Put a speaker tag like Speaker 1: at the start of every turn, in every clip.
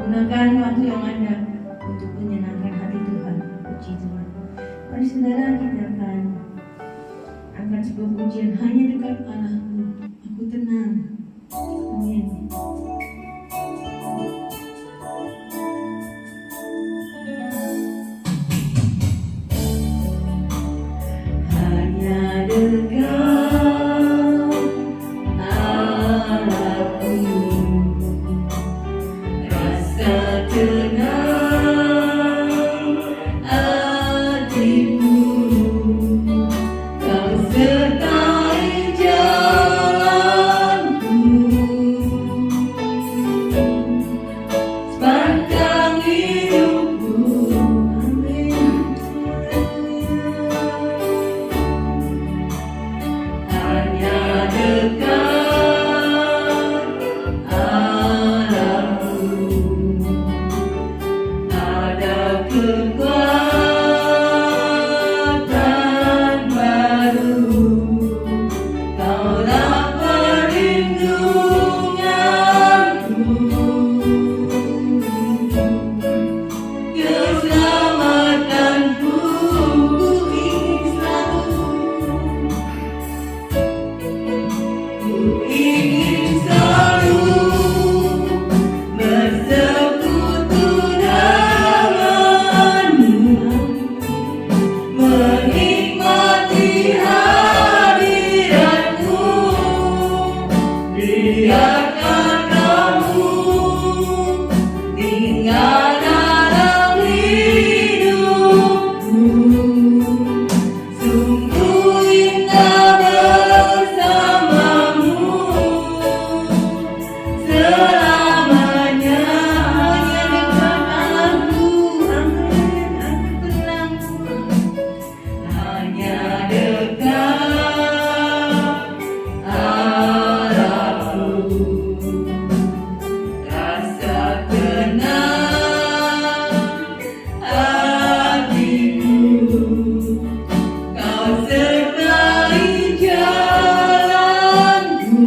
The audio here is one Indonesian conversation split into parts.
Speaker 1: Gunakan waktu yang ada untuk menyenangkan hati Tuhan. Puji Tuhan. Mari saudara, kita akan angkat sebuah pujian. Hanya dekat Allahku, aku tenang. Amin. Hanya dekat Allahku, rasa tenang hatiku, kau sertai jalanku sepanjang hidupku. Amin. Hanya dekat Allahku, ada kekuatan baru. Kaulah perlindunganku, keselamatanku. Ku ingin selalu bersekutu denganmu, menikmati hadiratmu. Biarkan kamu tinggal dalam hidupku. Sungguh indah bersamamu selamanya. Hanya dekat Allahku, amin, aku tenang. Hanya dekat Allahku, rasa tenang hatiku, kau sertai jalanku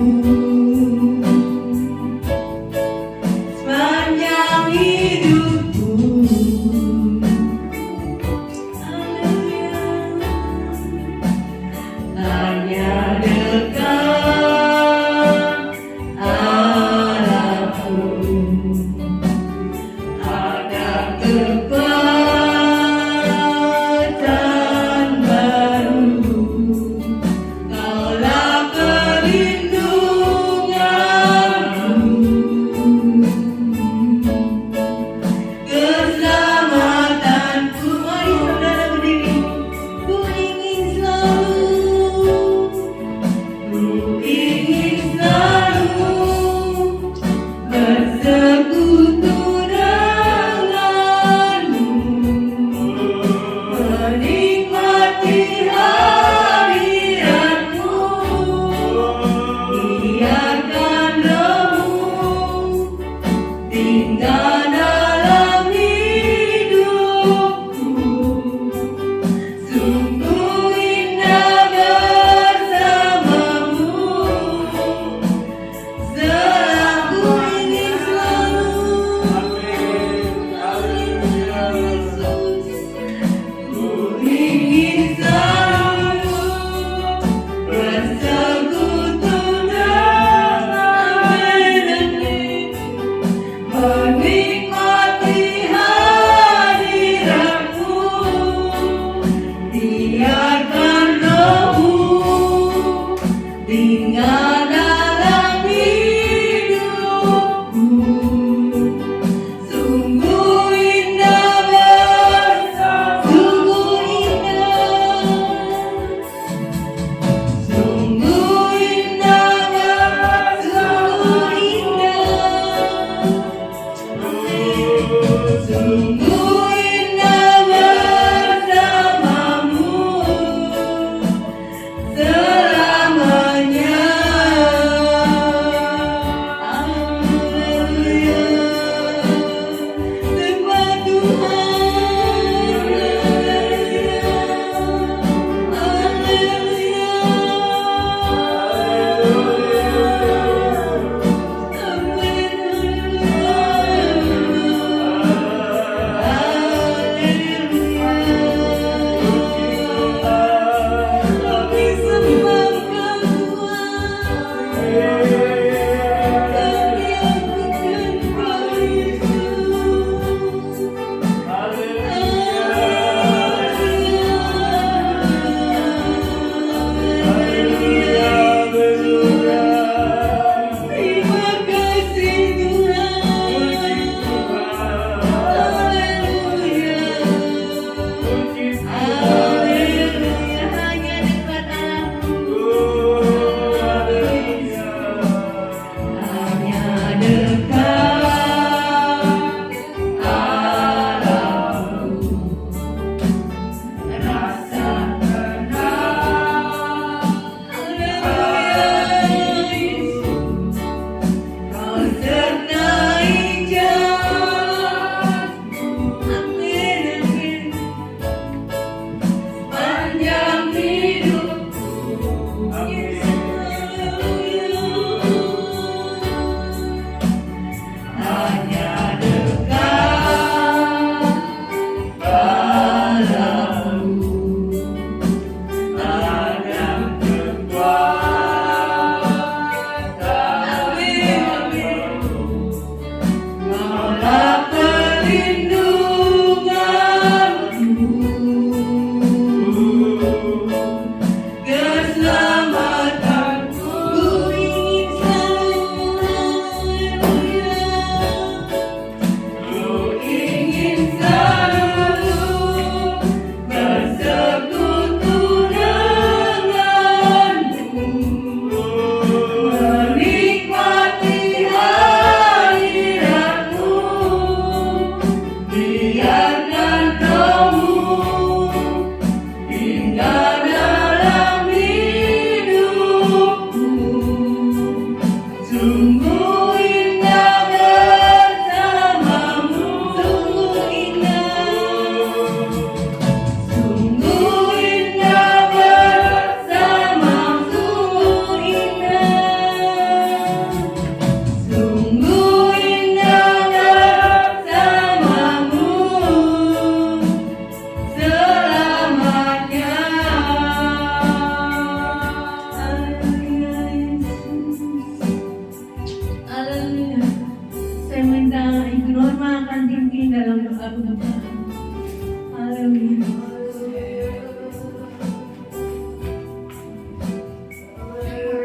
Speaker 1: sepanjang hidupku. Hanya dekat Allahku, ada kekuatan baru. Kaulah perlindunganku, keselamatanku. Mari saudara berdiri. Ku ingin selalu bersekutu denganmu, menikmati hadiratmu. Biarkan rohmu tinggal dalam hidupku. Sungguh indah bersamamu. Ku ingin selalu, ku ingin selalu bersekutu denganmu, menikmati hadiratmu. Biarkan rohmu tinggal dalam hidupku. Sungguh indah sungguh indah, sungguh indah, sungguh indah. Sungguh indah bersamamu selamanya. Haleluya, sembah Tuhan. Haleluya, haleluya. akan pimpin dalam doa Bapa. Haleluya.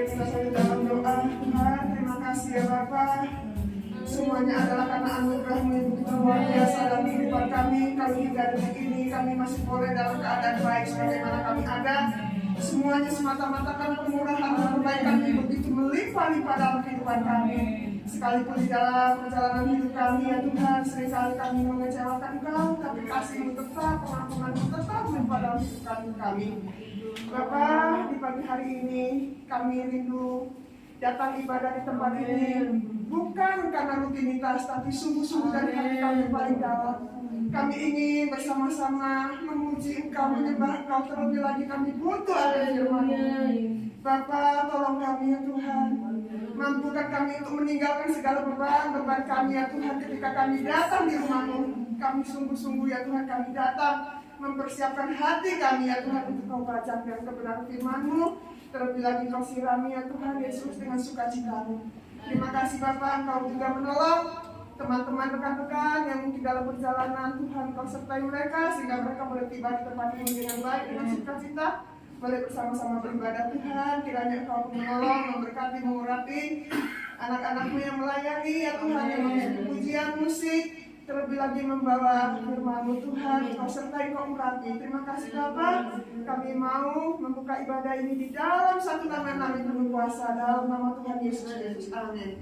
Speaker 2: Kita saling dalam doa. Tuhan, terima kasih ya Bapa. Semuanya adalah karena anugerah-Mu yang begitu luar biasa dalam kehidupan kami. Kami hingga detik ini kami masih boleh dalam keadaan baik sebagaimana kami ada. Semuanya semata-mata karena kemurahan dan kebaikan yang begitu melimpah-limpah dalam kehidupan kami. Sekalipun di dalam perjalanan hidup kami ya Tuhan, seringkali kami mengecewakan Engkau, tapi kasih-Mu tetap, pengampunan-Mu tetap melimpah dalam hidup kami. Bapa, di pagi hari ini kami rindu datang ibadah di tempat ini bukan karena rutinitas, tapi sungguh-sungguh dari hati kami yang paling dalam. Kami ingin bersama-sama memuji Engkau, menyembah Engkau, terlebih lagi kami butuh ada firman-Mu. Bapa, tolong kami ya Tuhan, mampukan kami untuk meninggalkan segala beban kami ya Tuhan ketika kami datang di rumah-Mu. Kami sungguh-sungguh ya Tuhan, kami datang mempersiapkan hati kami ya Tuhan untuk Kau bacakan kebenaran firman-Mu. Terlebih lagi Kau sirami ya Tuhan Yesus dengan sukacita-Mu. Terima kasih Bapa, Engkau juga menolong teman-teman rekan-rekan yang mungkin dalam perjalanan. Tuhan Kau sertai mereka sehingga mereka boleh tiba di tempat ini dengan baik, dengan sukacita, boleh bersama-sama beribadah. Tuhan, kiranya Kau menolong, memberkati, mengurapi anak-anak-Mu yang melayani ya Tuhan, yang mengisi pujian musik, terlebih lagi membawa firman-Mu. Tuhan, Kau sertai, Kau urapi. Terima kasih Bapa, kami mau membuka ibadah ini di dalam satu nama yang penuh kuasa, dalam nama Tuhan Yesus Kristus. Amin.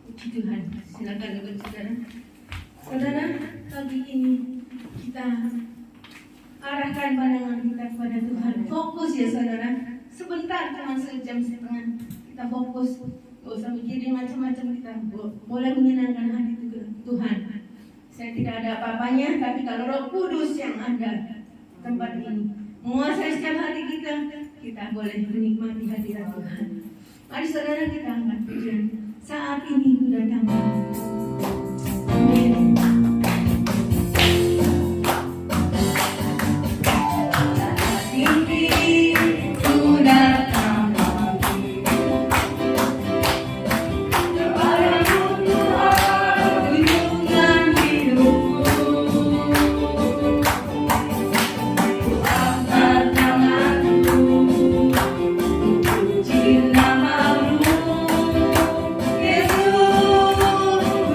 Speaker 1: Puji Tuhan. Silakan dengan saudara. Saudara, pagi ini kita arahkan pandangan kita kepada Tuhan. Fokus ya saudara. Sebentar, cuma sejam setengah. Kita fokus. Gak usah mikirin macam-macam, kita boleh menyenangkan hati Tuhan. Saya tidak ada apa-apanya, tapi kalau Roh Kudus yang ada tempat ini menguasai setiap hati kita boleh menikmati hadirat Tuhan. Mari saudara, kita angkat pujian. Saat ini sudah datang. Amin.
Speaker 3: Yesus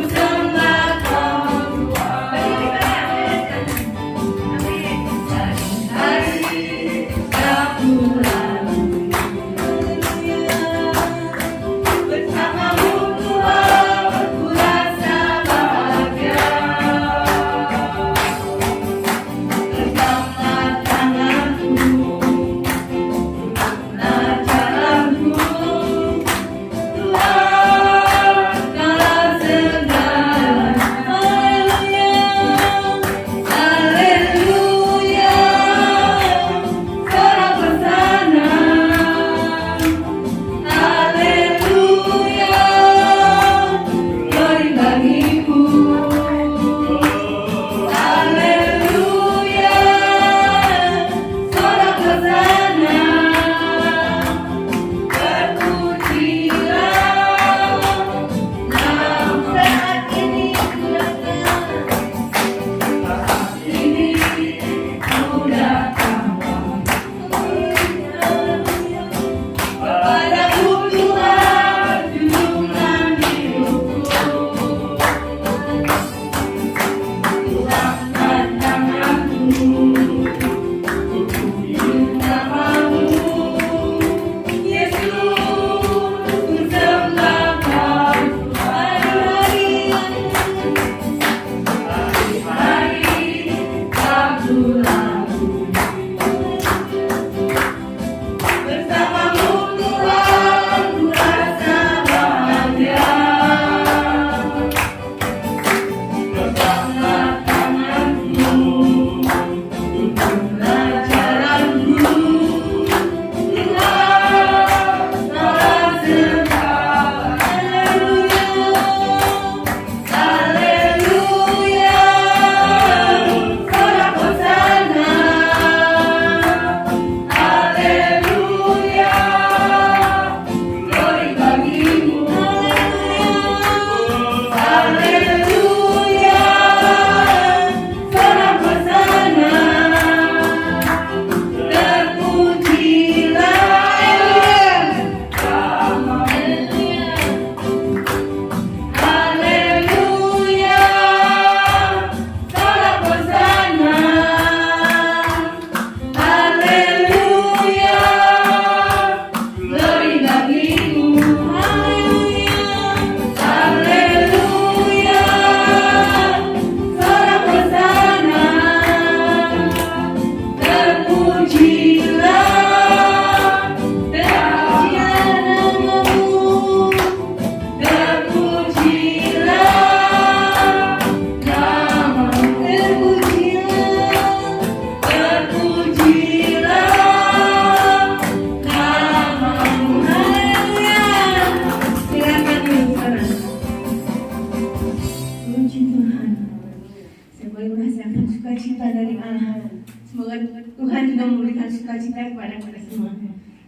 Speaker 1: sukacita dari Allah. Semoga Tuhan juga memberikan sukacita kepada kita semua.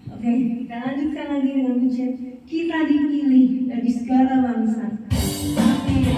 Speaker 1: Oke, kita lanjutkan lagi dengan pujian Kita Dipilih dari Segala Bangsa. Amin.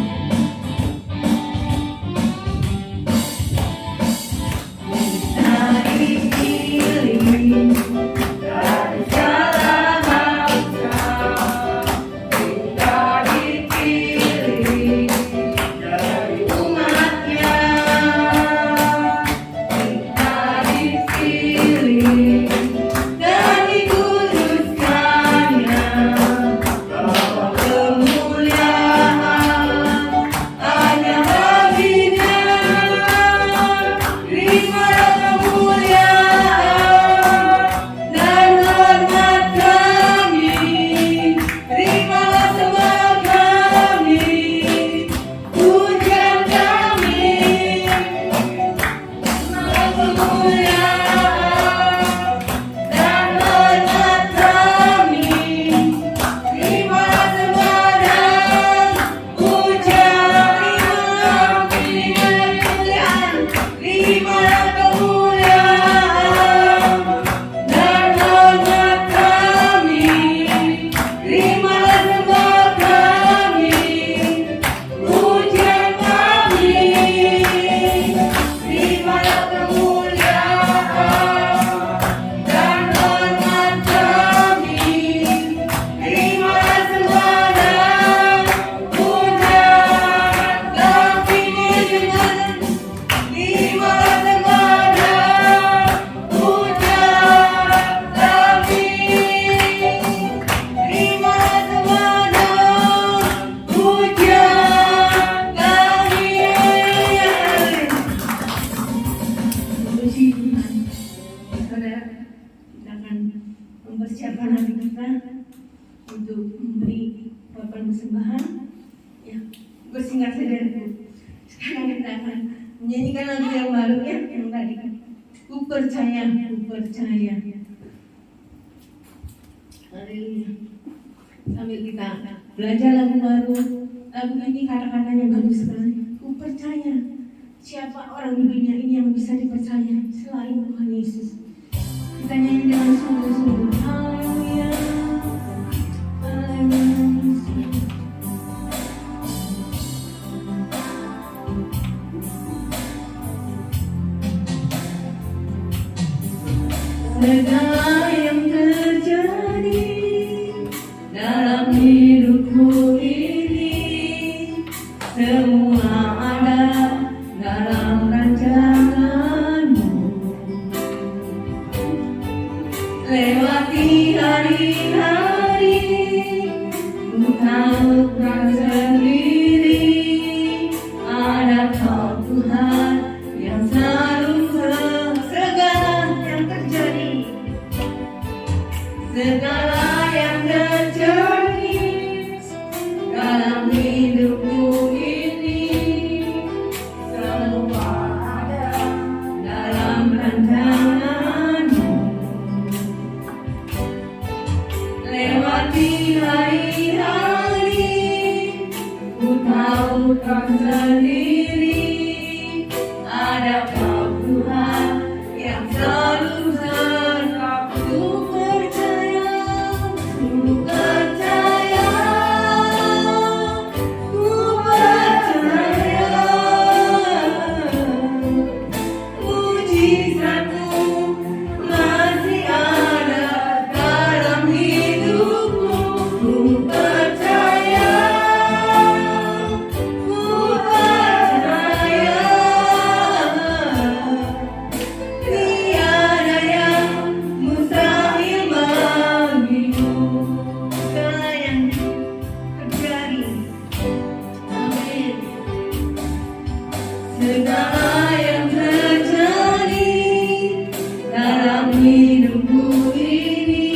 Speaker 1: Mempersiapkan hati kita untuk memberi korban persembahan. Ya, bersingkat saja Bu. Sekarang kita akan menyanyikan lagu yang baru ya, yang tadi. Ku percaya, ku percaya. Haleluya. Sambil kita belajar lagu baru, lagu ini kata-katanya bagus sekali. Ku percaya. Siapa orang di dunia ini yang bisa dipercaya selain Tuhan Yesus? Kita nyanyi dengan sungguh-sungguh. Haleluya, haleluya. Segala yang terjadi dalam hidupku ini, semua ada dalam rancangan-Mu. Lewati hari-hari, ku tahu kan sendiri, ada Kau Tuhan yang selalu segala yang terjadi, segala yang terjadi dalam hidupku ini, semua ada dalam rancangan-Mu. Lewati hari-hari, ku tahu kan sendiri, ada Kau Tuhan yang selalu serta. Ku percaya, ku percaya, ku percaya, mujizat-Mu masih ada dalam hidupku. Ku percaya, ku percaya, tiada yang mustahil bagimu. Segala yang terjadi, amin. Segala yang terjadi dalam hidupku ini,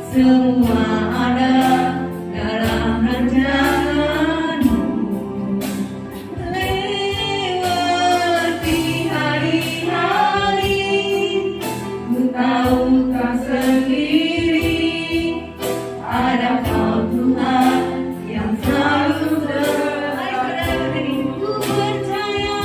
Speaker 1: semua ada dalam rancangan-Mu. Lewati hari-hari, ku tahu kan sendiri, ada Kau Tuhan yang selalu ku percaya,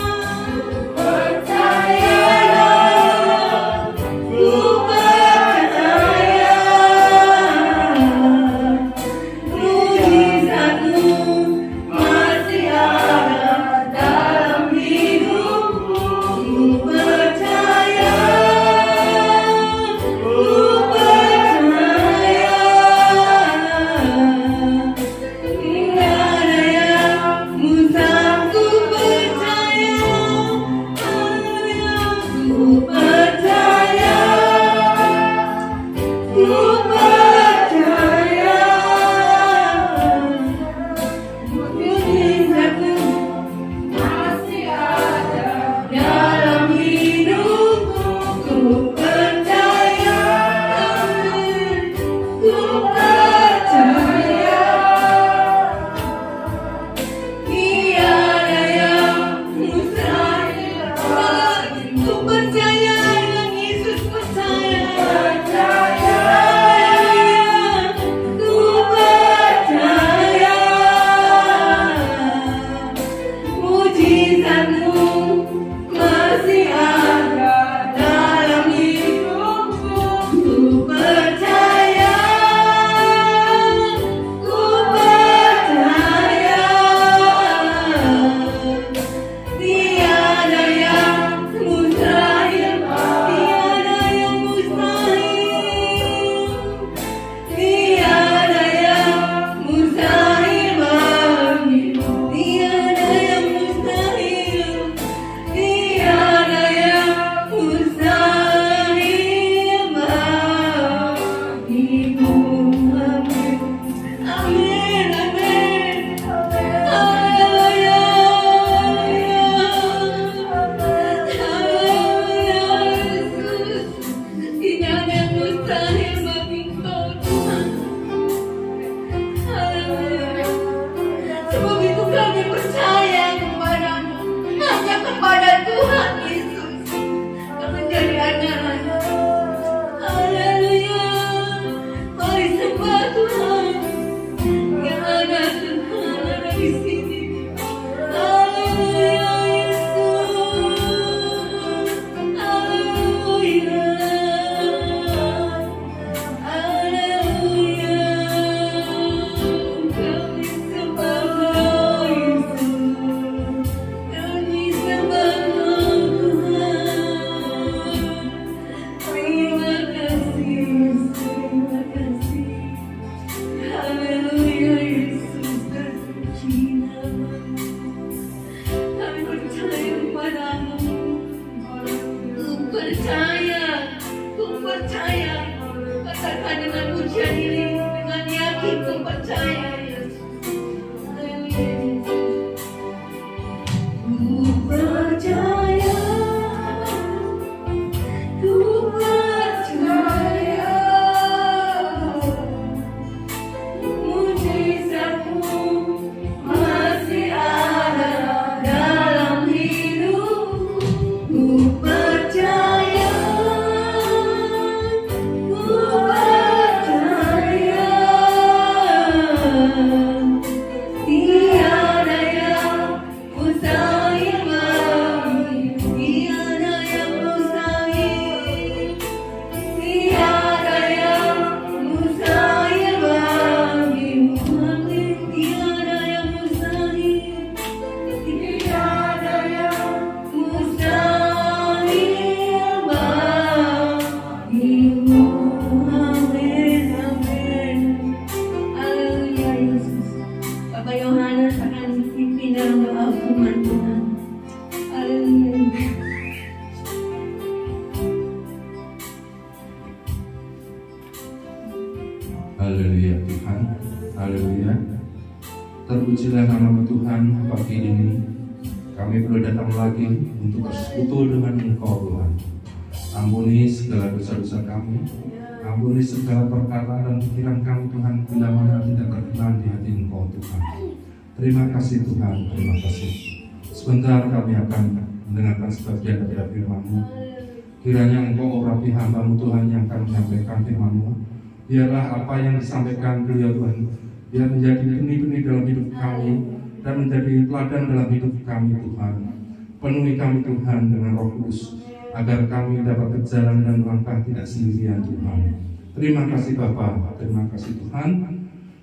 Speaker 1: jadi dengan yakin ku percaya Yesus. Haleluya Yesus. Ku percaya, ku percaya, mujizatmu masih ada dalam hidupku. Ku percaya, ku percaya, tiada yang mustahil bagimu, tiada yang mustahil, tiada yang mustahil bagimu, tiada yang mustahil, tiada yang mustahil bagimu. Amin, amin. Haleluya Yesus. Bapak Yohanes akan pimpin dalam doa firman Tuhan. Haleluya.
Speaker 3: Haleluya Tuhan, haleluya. Terpujilah nama Tuhan pagi ini. Kami boleh datang lagi untuk bersekutu dengan Engkau Tuhan. Ampuni segala dosa-dosa kami, ampuni segala perkara dan pikiran kami Tuhan, bila mana tidak berkenan di hati Engkau Tuhan. Terima kasih Tuhan, terima kasih. Sebentar kami akan mendengarkan sebagian dari firman-Mu. Kiranya Engkau urapi hamba-Mu Tuhan yang akan menyampaikan firman-Mu. Biarlah apa yang disampaikan beliau Tuhan, biar menjadi benih-benih dalam hidup kami dan menjadi teladan dalam hidup kami Tuhan. Penuhi kami Tuhan dengan Roh Kudus, agar kami dapat berjalan dan melangkah tidak sendirian Tuhan. Terima kasih Bapa, terima kasih Tuhan.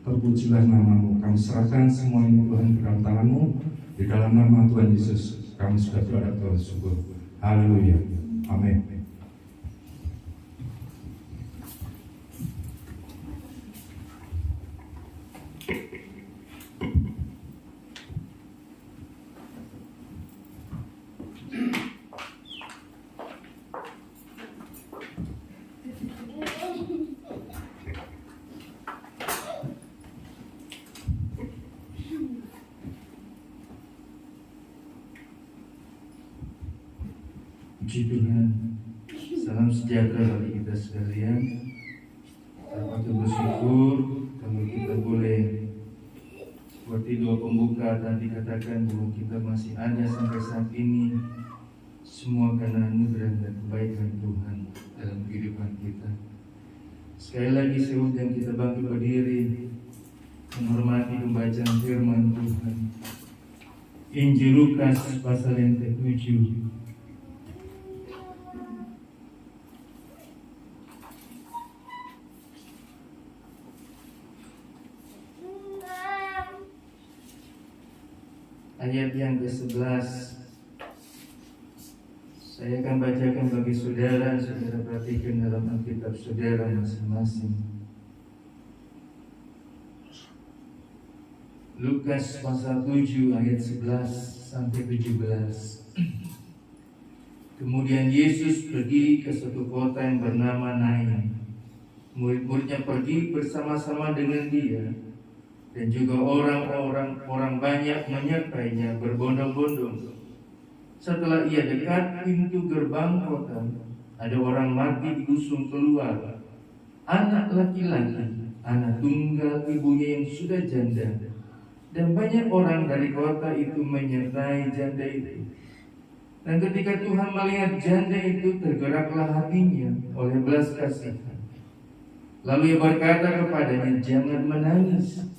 Speaker 3: Terpujilah nama-Mu. Kami serahkan semua ini Tuhan ke dalam tangan-Mu. Di dalam nama Tuhan Yesus kami sudah berdoa dan bersyukur. Haleluya. Amin. Puji Tuhan. Salam sejahtera bagi kita sekalian. Kita patut bersyukur kalau kita boleh seperti doa pembuka tadi katakan bahwa kita masih ada sampai saat ini, semua karena anugerah dan kebaikan Tuhan dalam kehidupan kita. Sekali lagi seujung kita bangkit berdiri menghormati pembacaan firman Tuhan. Injil Lukas pasal yang ke-7. Ayat yang ke-11. Saya akan bacakan bagi saudara perhatikan dalam Alkitab saudara masing-masing. Lukas pasal 7 ayat 11 sampai 17. Kemudian Yesus pergi ke suatu kota yang bernama Nain. Murid-muridnya pergi bersama-sama dengan dia, dan juga orang banyak menyertainya berbondong-bondong. Setelah ia dekat pintu gerbang kota, ada orang mati digusung keluar, anak laki-laki, anak tunggal ibunya yang sudah janda. Dan banyak orang dari kota itu menyertai janda itu. Dan ketika Tuhan melihat janda itu, tergeraklah hatinya oleh belas kasihan. Lalu ia berkata kepadanya, "Jangan menangis."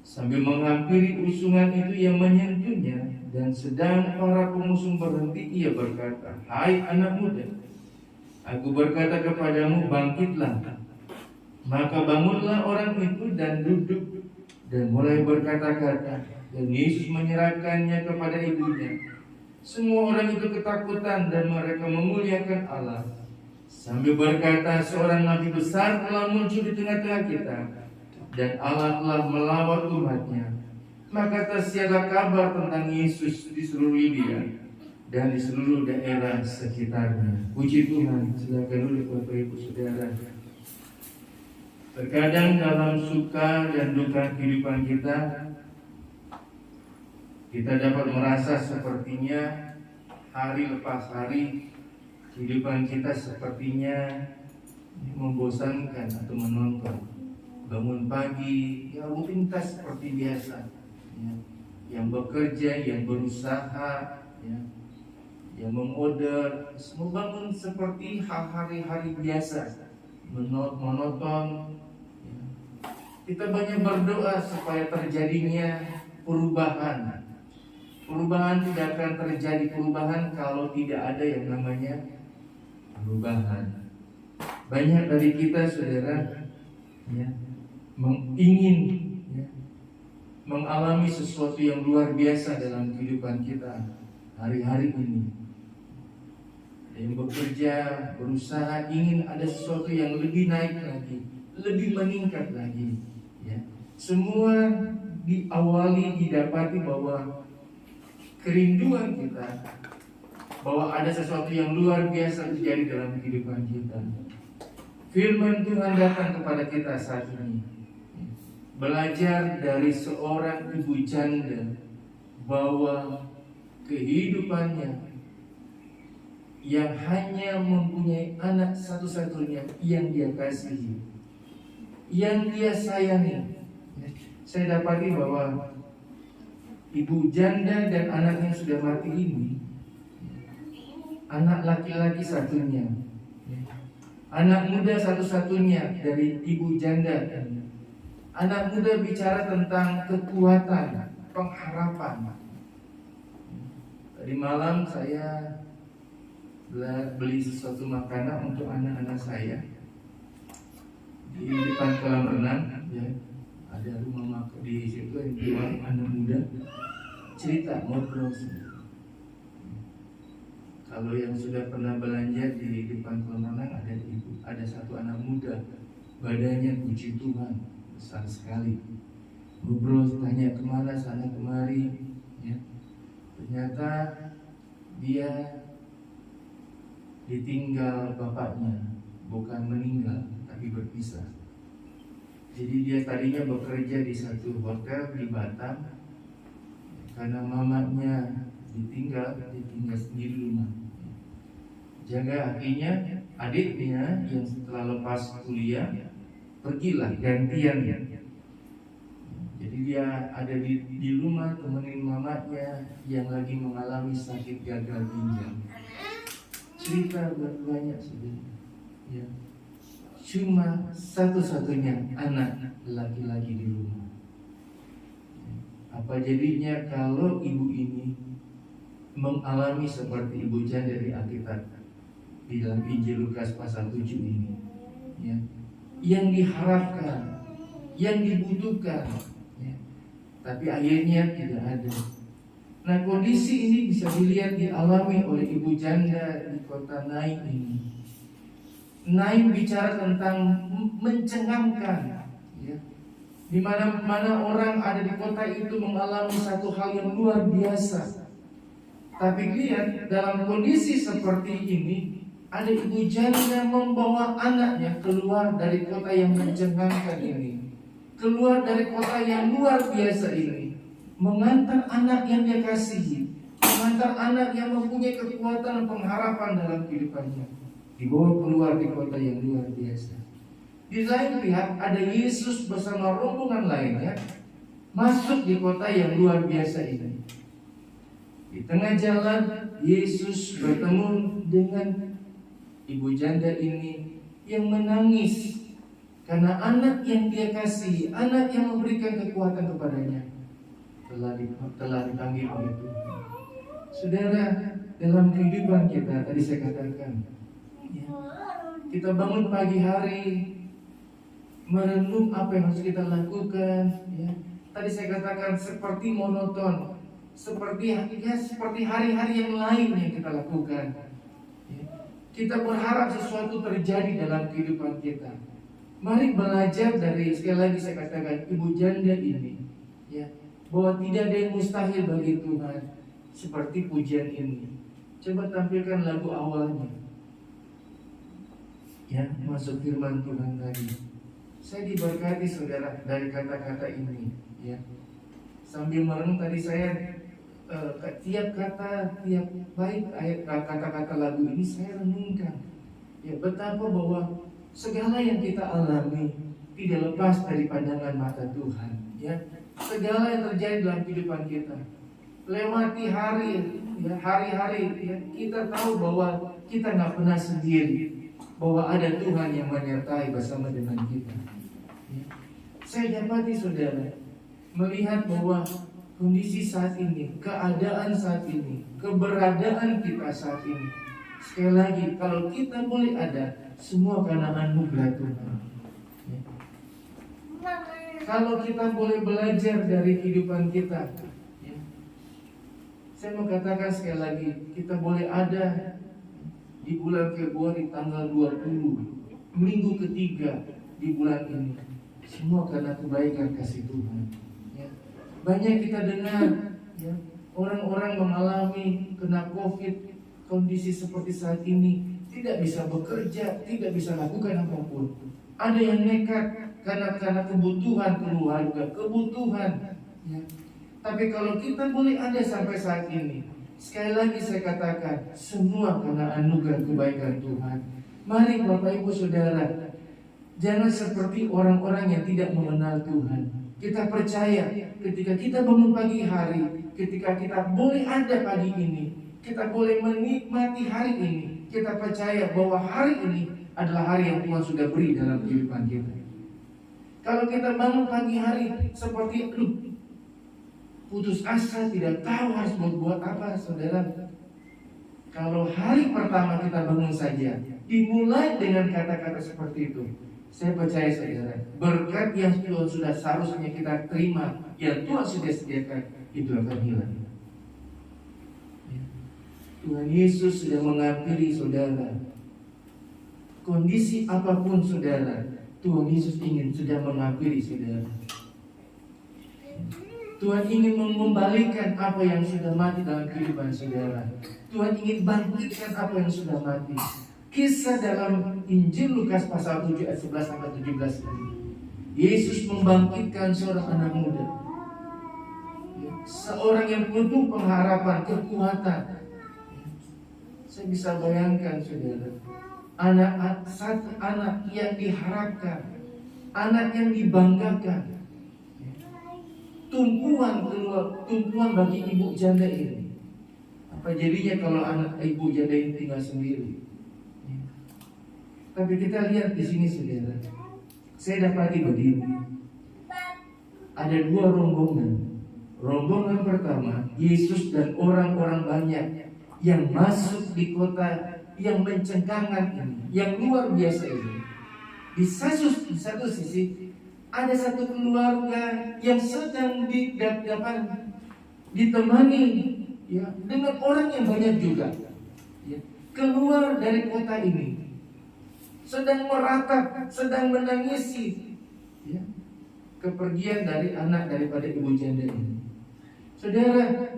Speaker 3: Sambil menghampiri usungan itu yang menyentuhnya, dan sedang para pengusung berhenti, ia berkata, "Hai anak muda, aku berkata kepadamu, bangkitlah." Maka bangunlah orang itu dan duduk dan mulai berkata-kata, dan Yesus menyerahkannya kepada ibunya. Semua orang itu ketakutan dan mereka memuliakan Allah, sambil berkata, "Seorang nabi besar telah muncul di tengah-tengah kita, dan Allah telah melawat umatnya." Maka tersiarlah kabar tentang Yesus di seluruh Yudea dan di seluruh daerah sekitarnya. Puji Tuhan. Silakan dulu Bapak Ibu Saudara. Terkadang dalam suka dan duka kehidupan kita dapat merasa sepertinya hari lepas hari kehidupan kita sepertinya membosankan atau menonton. Bangun pagi, ya rutinitas seperti biasa, ya. Yang bekerja, yang berusaha, ya. Yang mengorder, semua bangun seperti hari-hari biasa, monoton. Ya. Kita banyak berdoa supaya terjadinya perubahan. Perubahan tidak akan terjadi perubahan kalau tidak ada yang namanya perubahan. Banyak dari kita, saudara, ya, ingin, ya, mengalami sesuatu yang luar biasa dalam kehidupan kita hari-hari ini. Yang bekerja, berusaha, ingin ada sesuatu yang lebih naik lagi, lebih meningkat lagi, ya. Semua diawali, didapati bahwa kerinduan kita, bahwa ada sesuatu yang luar biasa terjadi dalam kehidupan kita. Firman Tuhan datang kepada kita saat ini, belajar dari seorang ibu janda bahwa kehidupannya yang hanya mempunyai anak satu-satunya yang dia kasihi, yang dia sayangi. Saya dapati bahwa ibu janda dan anaknya sudah mati ini, anak laki-laki satunya, anak muda satu-satunya dari ibu janda. Anak muda bicara tentang kekuatan, pengharapan. Tadi malam saya beli sesuatu makanan untuk anak-anak saya di depan kolam renang, ya. Ada rumah makan di situ yang jual anak muda, cerita ngobrol. Kalau yang sudah pernah belanja di depan kolam renang, ada satu anak muda, badannya puji Tuhan besar sekali. Ngobrol, tanya kemana sana kemari, ya. Ternyata dia ditinggal bapaknya, bukan meninggal tapi berpisah. Jadi dia tadinya bekerja di satu hotel di Batam. Karena mamanya ditinggal sendiri rumah. Jaga akhirnya adiknya yang setelah lepas kuliah pergilah gantian. Jadi dia ada di rumah temenin mamanya yang lagi mengalami sakit gagal ginjal. Cerita banyak sebenarnya, ya. Cuma satu-satunya anak laki-laki di rumah. Apa jadinya kalau ibu ini mengalami seperti ibu janda di Alkitab di dalam Injil Lukas pasal 7 ini, ya. Yang diharapkan, yang dibutuhkan, ya. Tapi akhirnya tidak ada. Nah, kondisi ini bisa dilihat dialami oleh ibu janda di kota Nain ini. Nain bicara tentang mencengangkan, ya. Di mana-mana orang ada di kota itu mengalami satu hal yang luar biasa. Tapi lihat dalam kondisi seperti ini, ada ibu janda membawa anaknya keluar dari kota yang mencengangkan ini, keluar dari kota yang luar biasa ini, mengantar anak yang dia kasihi, mengantar anak yang mempunyai kekuatan pengharapan dalam kehidupannya, dibawa keluar di kota yang luar biasa. Di lain pihak ada Yesus bersama rombongan lainnya masuk di kota yang luar biasa ini. Di tengah jalan Yesus bertemu dengan ibu janda ini yang menangis karena anak yang dia kasih, anak yang memberikan kekuatan kepadanya telah dipanggil oleh Tuhan. Saudara, dalam kehidupan kita tadi saya katakan, ya, kita bangun pagi hari merenung apa yang harus kita lakukan, ya. Tadi saya katakan seperti monoton, seperti hari-hari yang lain yang kita lakukan, ya. Kita berharap sesuatu terjadi dalam kehidupan kita. Mari belajar dari, sekali lagi saya katakan, ibu janda ini, ya, bahwa tidak ada yang mustahil bagi Tuhan. Seperti pujian ini. Coba tampilkan lagu awalnya, ya, masuk firman Tuhan tadi. Saya diberkati saudara dari kata-kata ini, ya. Sambil merenung tadi saya tiap kata, tiap baik ayat kata-kata lagu ini saya renungkan. Ya, betapa bahwa segala yang kita alami tidak lepas dari pandangan mata Tuhan, ya. Segala yang terjadi dalam kehidupan kita, lewati hari, ya, hari-hari, ya, kita tahu bahwa kita nggak pernah sendiri, bahwa ada Tuhan yang menyertai bersama dengan kita. Ya. Saya dapati saudara melihat bahwa kondisi saat ini, keadaan saat ini, keberadaan kita saat ini, sekali lagi, kalau kita boleh ada, semua karena anugerah Tuhan. Ya. Kalau kita boleh belajar dari kehidupan kita, ya, saya mau katakan sekali lagi, kita boleh ada di bulan Februari tanggal 20, minggu ketiga di bulan ini, semua karena kebaikan kasih Tuhan. Ya. Banyak kita dengar, ya, orang-orang mengalami kena COVID, kondisi seperti saat ini, tidak bisa bekerja, tidak bisa lakukan apapun. Ada yang nekat karena kebutuhan keluarga, kebutuhan. Ya. Tapi kalau kita boleh ada sampai saat ini, sekali lagi saya katakan, semua karena anugerah kebaikan Tuhan. Mari Bapak Ibu Saudara, jangan seperti orang-orang yang tidak mengenal Tuhan. Kita percaya ketika kita bangun pagi hari, ketika kita boleh ada pagi ini, kita boleh menikmati hari ini, kita percaya bahwa hari ini adalah hari yang Tuhan sudah beri dalam kehidupan kita. Kalau kita bangun pagi hari seperti putus asa, tidak tahu harus berbuat apa, saudara. Kalau hari pertama kita bangun saja dimulai dengan kata-kata seperti itu, saya percaya saudara, berkat yang Tuhan sudah seharusnya kita terima, yang Tuhan sudah sediakan, itu akan hilang. Tuhan Yesus sudah menghampiri saudara. Kondisi apapun saudara, Tuhan Yesus ingin sudah menghampiri saudara. Tuhan ingin membalikan apa yang sudah mati dalam kehidupan saudara. Tuhan ingin bangkitkan apa yang sudah mati. Kisah dalam Injil Lukas pasal 7 ayat 11 sampai 17 ini. Yesus membangkitkan seorang anak muda. Seorang yang penuh pengharapan, kekuatan. Saya bisa bayangkan saudara, satu anak yang diharapkan, anak yang dibanggakan, tumpuan bagi ibu janda ini. Apa jadinya kalau anak ibu janda ini tinggal sendiri? Tapi kita lihat di sini saudara, saya dapati begini, ada dua rombongan. Rombongan pertama, Yesus dan orang-orang banyak yang masuk di kota yang mencengangkan ini, yang luar biasa ini. Di satu sisi ada satu keluarga yang sedang ditemani, ya, dengan orang yang banyak juga, ya, keluar dari kota ini, sedang meratap, sedang menangisi, ya, kepergian dari anak daripada ibu janda ini. Saudara,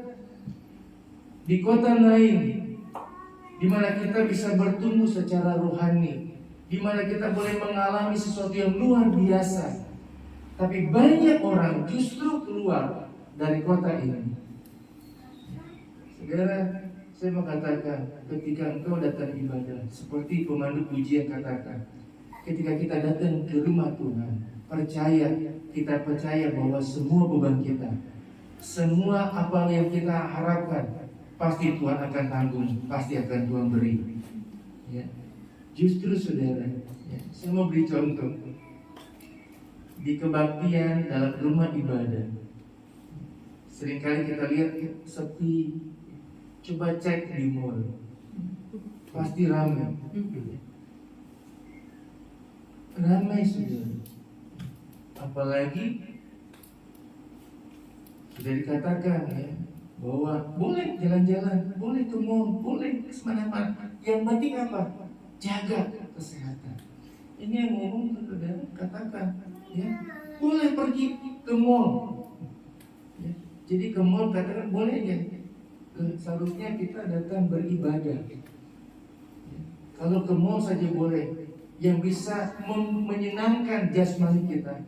Speaker 3: di kota lain, di mana kita bisa bertumbuh secara rohani, di mana kita boleh mengalami sesuatu yang luar biasa, tapi banyak orang justru keluar dari kota ini. Saudara, saya mau katakan, ketika engkau datang ibadah, seperti pemandu pujian katakan, ketika kita datang ke rumah Tuhan, kita percaya bahwa semua beban kita, semua apa yang kita harapkan, pasti Tuhan akan tanggung, pasti akan Tuhan beri. Ya. Justru saudara, ya, saya mau beri contoh. Di kebaktian dalam rumah ibadah, seringkali kita lihat sepi. Coba cek di mall, pasti ramai. Ramai saudara. Apalagi sudah dikatakan, ya, bahwa boleh jalan-jalan, boleh ke mall, boleh ke mana-mana. Yang penting apa? Jaga kesehatan. Ini yang ngomong saudara, katakan, ya, boleh pergi ke mall. Ya, jadi ke mall katakan boleh ya. Seharusnya kita datang beribadah. Ya, kalau ke mall saja boleh, yang bisa menyenangkan jasmani kita,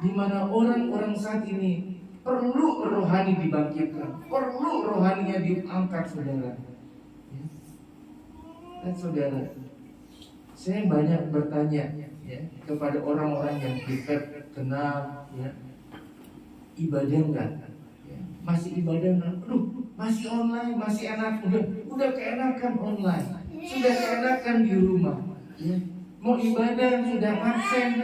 Speaker 3: di mana orang-orang saat ini perlu rohani dibangkitkan, perlu rohaninya diangkat, saudara. Ya. Dan saudara, saya banyak bertanya ya kepada orang-orang yang dekat, kenal, ya, ibadah enggak? Ya, masih ibadah enggak? Aduh, masih online, masih enak, udah keenakan online, sudah keenakan di rumah. Ya. Mau ibadah sudah absen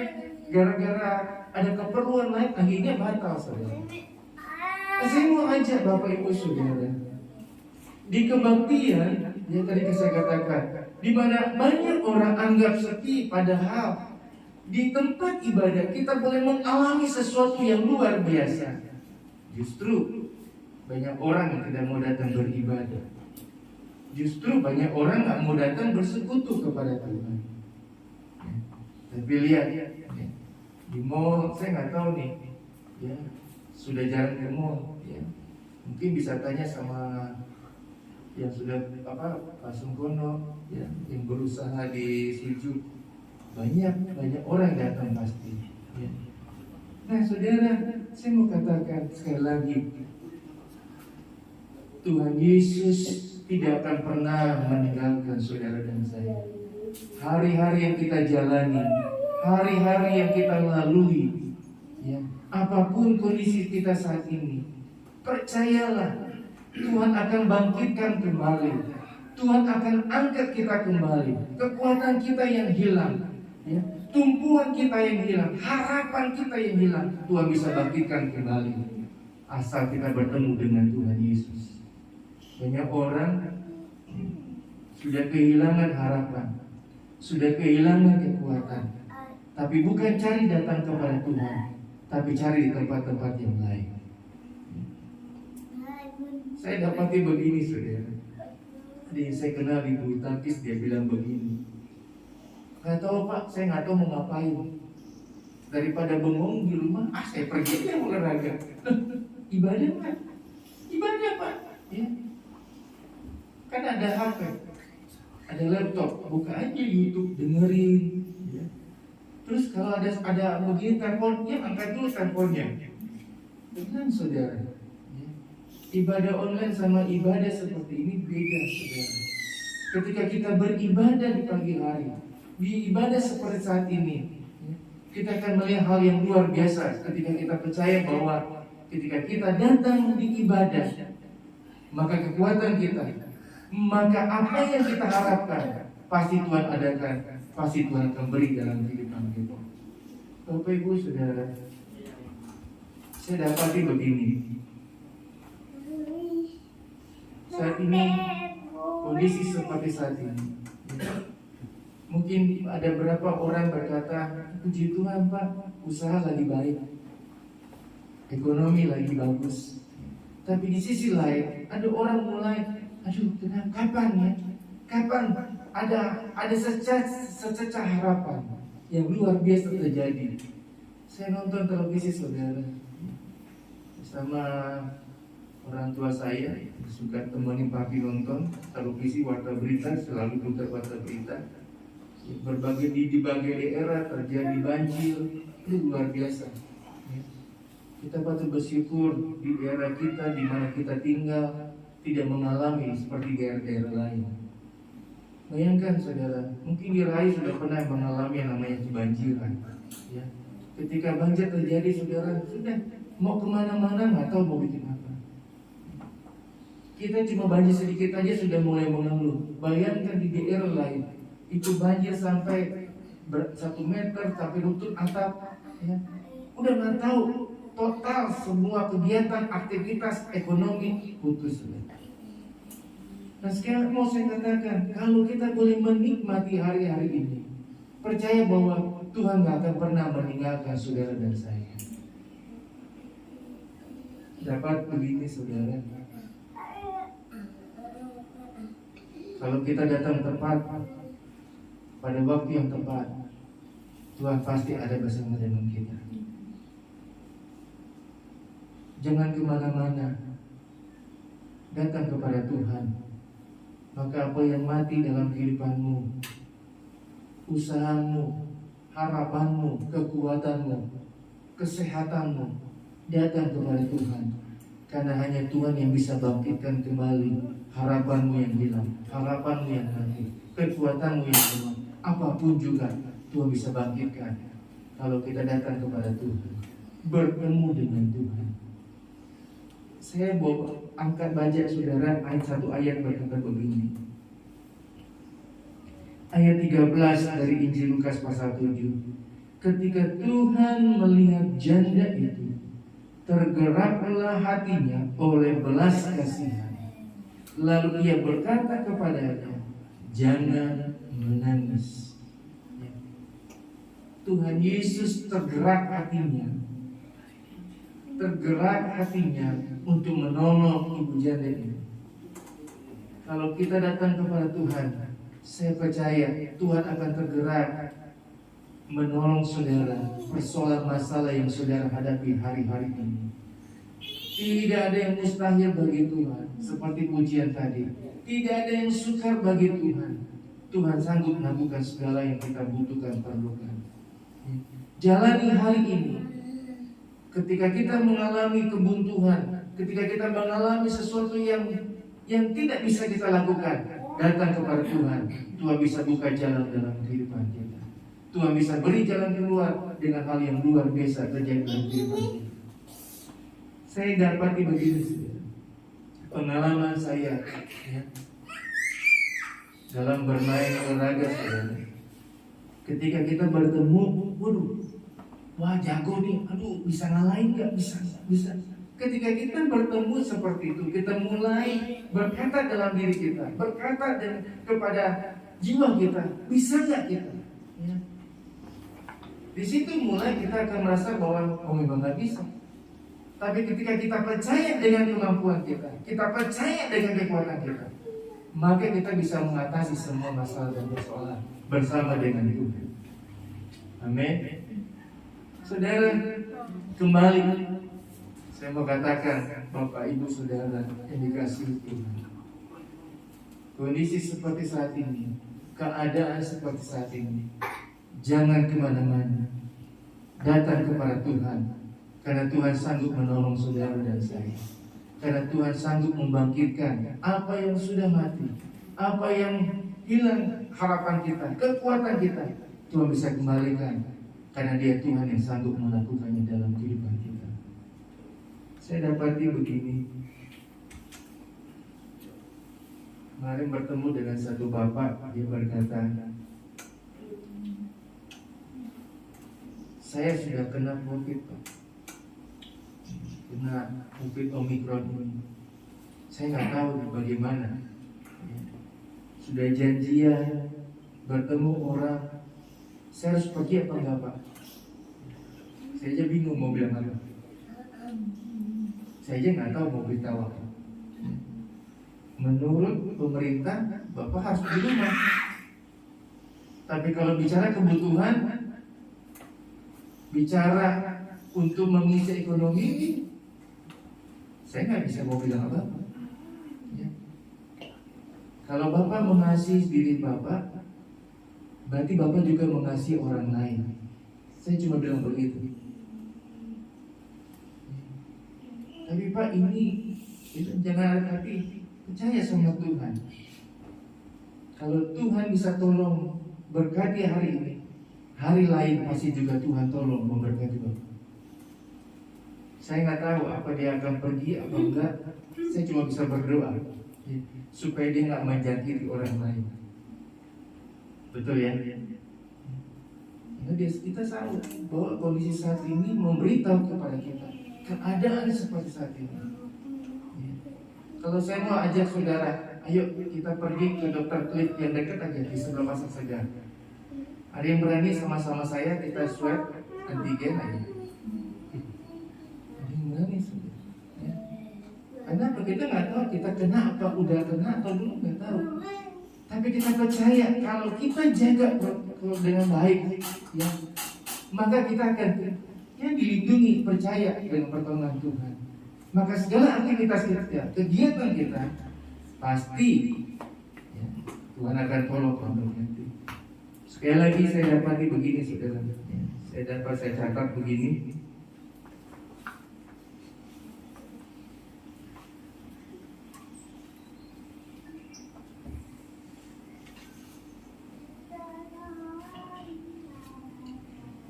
Speaker 3: gara-gara ada keperluan lain, akhirnya batal, saudara. Saya mau ajak Bapak Ibu Saudara, di kebaktian, ya tadi saya katakan, di mana banyak orang anggap sepi, padahal di tempat ibadah kita boleh mengalami sesuatu yang luar biasa. Justru banyak orang yang tidak mau datang beribadah. Justru banyak orang nggak mau datang bersekutu kepada Tuhan. Ya. Tapi lihat ya, di mall, saya nggak tahu nih, ya sudah jarang ke mall, ya mungkin bisa tanya sama yang sudah Pak Sungkono, ya yang berusaha di Suju, banyak orang datang pasti. Ya. Nah saudara, saya mau katakan sekali lagi, Tuhan Yesus tidak akan pernah meninggalkan saudara dan saya. Hari-hari yang kita jalani, hari-hari yang kita lalui, ya, apapun kondisi kita saat ini, percayalah Tuhan akan bangkitkan kembali. Tuhan akan angkat kita kembali. Kekuatan kita yang hilang, ya, tumpuan kita yang hilang, harapan kita yang hilang, Tuhan bisa bangkitkan kembali. Asal kita bertemu dengan Tuhan Yesus. Banyak orang sudah kehilangan harapan, sudah kehilangan kekuatan, tapi bukan cari datang kepada Tuhan, tapi cari di tempat-tempat yang lain. Saya dapati begini, saudara. Ada yang saya kenal di bulu tangkis, dia bilang begini, nggak tahu Pak, saya nggak tahu mau ngapain. Daripada bengong di rumah, saya pergi aja olahraga. Ibadah Pak, ibadah Pak. Ya. Kan ada HP, ada laptop, buka aja YouTube, dengerin. Ya. Terus kalau ada begini teleponnya, angkat dulu teleponnya. Dengan saudara. Ibadah online sama ibadah seperti ini beda, saudara. Ketika kita beribadah di pagi hari, di ibadah seperti saat ini, kita akan melihat hal yang luar biasa. Ketika kita percaya bahwa ketika kita datang di ibadah, maka kekuatan kita, maka apa yang kita harapkan, pasti Tuhan adakan, pasti Tuhan akan beri dalam kehidupan kita. Bapak Ibu Saudara, saya dapati begini. Saat ini kondisi seperti saat ini, mungkin ada berapa orang berkata, puji Tuhan Pak, usaha lagi baik, ekonomi lagi bagus. Tapi di sisi lain ada orang mulai, aduh kapan ya, kapan ada sececah harapan yang luar biasa terjadi. Saya nonton televisi, saudara, bersama orang tua saya, suka temenin papi nonton televisi, warta berita, selalu putar warta berita. Berbagai di daerah terjadi banjir, itu luar biasa. Kita patut bersyukur di daerah kita, di mana kita tinggal, tidak mengalami seperti daerah-daerah lain. Bayangkan saudara, mungkin di Rai sudah pernah mengalami yang namanya kebanjiran. Ya. Ketika banjir terjadi, saudara, sudah mau kemana-mana nggak tahu mau bikin apa. Kita cuma banjir sedikit aja sudah mulai mengeluh. Bayangkan di daerah lain, itu banjir sampai 1 meter, sampai lutut atap. Ya. Udah nggak tahu, total semua kegiatan, aktivitas ekonomi putus. Nah sekarang mau saya katakan, kalau kita boleh menikmati hari-hari ini, percaya bahwa Tuhan gak akan pernah meninggalkan saudara dan saya. Dapat begini saudara, kalau kita datang tepat pada waktu yang tepat, Tuhan pasti ada bersama dengan kita. Jangan kemana-mana, datang kepada Tuhan. Maka apa yang mati dalam kehidupanmu, usahamu, harapanmu, kekuatanmu, kesehatanmu datang kepada Tuhan. Karena hanya Tuhan yang bisa bangkitkan kembali harapanmu yang hilang, harapanmu yang mati, kekuatanmu yang hilang. Apapun juga Tuhan bisa bangkitkan kalau kita datang kepada Tuhan, bertemu dengan Tuhan. Saya angkat baca saudara satu ayat berkata begini. Ayat 13 dari Injil Lukas pasal 7. Ketika Tuhan melihat janda itu, tergeraklah hatinya oleh belas kasihan. Lalu ia berkata kepadanya, jangan menangis. Tuhan Yesus tergerak hatinya untuk menolong ibu janda ini. Kalau kita datang kepada Tuhan, saya percaya Tuhan akan tergerak menolong saudara persoalan masalah yang saudara hadapi hari-hari ini. Tidak ada yang mustahil bagi Tuhan. Seperti pujian tadi, tidak ada yang sukar bagi Tuhan. Tuhan sanggup melakukan segala yang kita butuhkan, perlukan. Jalani hari ini. Ketika kita mengalami kebuntuan, ketika kita mengalami sesuatu yang tidak bisa kita lakukan, datang kepada Tuhan. Tuhan bisa buka jalan dalam kehidupan kita. Tuhan bisa beri jalan keluar dengan hal yang luar biasa terjadi dalam kehidupan kita. Saya dapati begini, pengalaman saya dalam bermain olahraga saudara. Ketika kita bertemu, wah jago nih, bisa ngalahin nggak? Bisa. Ketika kita bertemu seperti itu, kita mulai berkata dalam diri kita, berkata kepada jiwa kita, bisa nggak kita? Ya. Di situ mulai kita akan merasa bahwa memang nggak bisa. Tapi ketika kita percaya dengan kemampuan kita percaya dengan kekuatan kita, maka kita bisa mengatasi semua masalah dan persoalan bersama dengan Tuhan. Amin. Saudara, kembali saya mau katakan, Bapak Ibu Saudara yang dikasihi Tuhan, kondisi seperti saat ini, keadaan seperti saat ini, jangan kemana-mana, datang kepada Tuhan. Karena Tuhan sanggup menolong saudara dan saya. Karena Tuhan sanggup membangkitkan apa yang sudah mati, apa yang hilang harapan kita, kekuatan kita, Tuhan bisa kembalikan. Karena Dia Tuhan yang sanggup melakukannya dalam kehidupan kita. Saya dapati begini. Kemarin bertemu dengan satu bapak, dia berkata, saya sudah kena COVID, Pak. Kena COVID Omicron ini. Saya nggak tahu bagaimana. Sudah janjian bertemu orang, saya harus pergi apa enggak, Pak? Saya aja bingung mau bilang apa. Saya aja nggak tahu mau beritahu apa. Menurut pemerintah, Bapak harus di rumah. Tapi kalau bicara kebutuhan, bicara untuk mengisi ekonomi, saya nggak bisa mau bilang apa. Ya. Kalau Bapak mengasihi diri Bapak, berarti Bapak juga mengasihi orang lain. Saya cuma bilang begitu. Tapi Pak, ini jangan hati, percaya sama Tuhan. Kalau Tuhan bisa tolong berkati hari ini, hari lain pasti juga Tuhan tolong memberkati Bapak. Saya nggak tahu apa dia akan pergi apa enggak. Saya cuma bisa berdoa supaya dia nggak menjangkiti orang lain. Betul ya? Karena kita tahu bahwa kondisi saat ini memberitahu kepada kita keadaan seperti saat ini. Kalau saya mau ajak saudara, ayo kita pergi ke dokter klik yang dekat aja di sebelah Pasar Segar. Ada yang berani sama-sama saya kita swab antigen aja. Ya. Karena kita nggak tahu kita kena apa, udah kena atau belum, nggak tahu. Tapi kita percaya kalau kita jaga dengan baik, ya, maka kita akan dilindungi, percaya dengan pertolongan Tuhan. Maka segala aktivitas kita, kegiatan kita, pasti ya, Tuhan akan tolong memberkati. Sekali lagi saya dapati begini saudara, saya catat begini.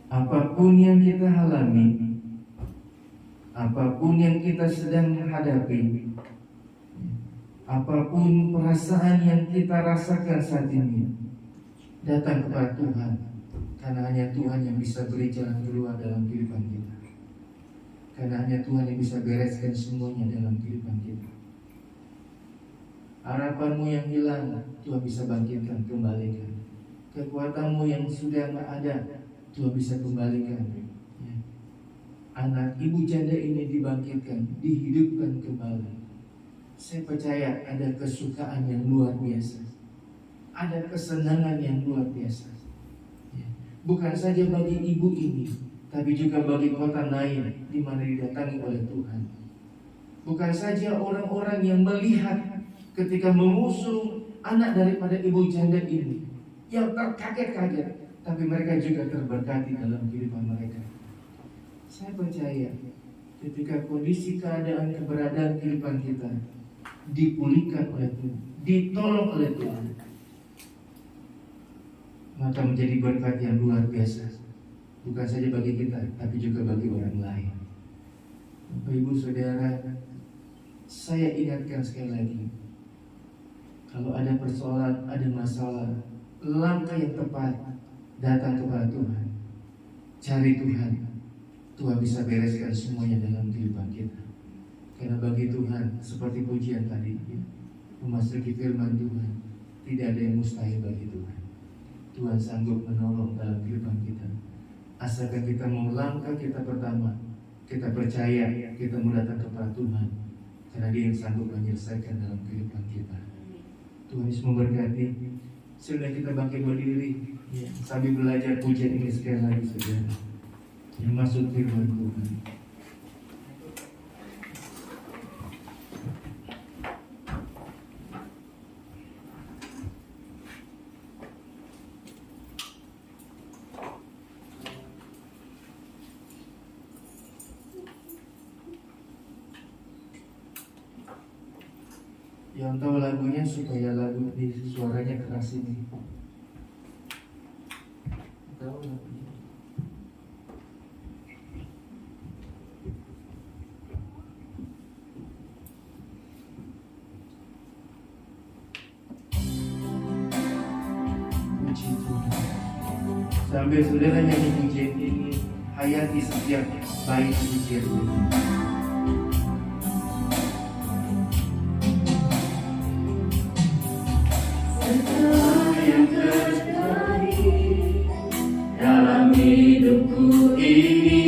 Speaker 3: Apapun yang kita alami, apapun yang kita sedang hadapi, apapun perasaan yang kita rasakan saat ini, datang kepada Tuhan, karena hanya Tuhan yang bisa beri jalan keluar dalam kehidupan kita. Karena hanya Tuhan yang bisa bereskan semuanya dalam kehidupan kita. Harapanmu yang hilang, Tuhan bisa bangkitkan, kembalikan. Kekuatanmu yang sudah tidak ada, Tuhan bisa kembalikan. Ya. Anak ibu janda ini dibangkitkan, dihidupkan kembali. Saya percaya ada kesukaan yang luar biasa, ada kesenangan yang luar biasa. Ya. Bukan saja bagi ibu ini, tapi juga bagi kota Nain di mana didatangi oleh Tuhan. Bukan saja orang-orang yang melihat ketika mengusung anak daripada ibu janda ini, yang terkaget-kaget, tapi mereka juga terberkati dalam kehidupan mereka. Saya percaya ketika kondisi keadaan keberadaan kehidupan kita dipulihkan oleh Tuhan, ditolong oleh Tuhan, maka menjadi berkat yang luar biasa. Bukan saja bagi kita, tapi juga bagi orang lain. Bapak Ibu Saudara, saya ingatkan sekali lagi, kalau ada persoalan, ada masalah, langkah yang tepat datang kepada Tuhan, cari Tuhan. Tuhan bisa bereskan semuanya dalam kehidupan kita. Karena bagi Tuhan, seperti pujian tadi, ya, memasuki firman Tuhan, tidak ada yang mustahil bagi Tuhan. Tuhan sanggup menolong dalam kehidupan kita. Asalkan kita mau langkah kita pertama, kita percaya kita mau datang kepada Tuhan, karena Dia yang sanggup menyelesaikan dalam kehidupan kita. Tuhan Yesus memberkati. Sudah kita bangkit berdiri, ya, sambil belajar pujian ini sekali lagi saudara, yang masuk firman Tuhan. Yang tahu lagunya supaya lagu di suaranya keras ini. Tahu lagunya. Puji Tuhan. Sambil saudara nyanyi pujian ini, hayati setiap bait pujian ini. Dalam hidupku ini,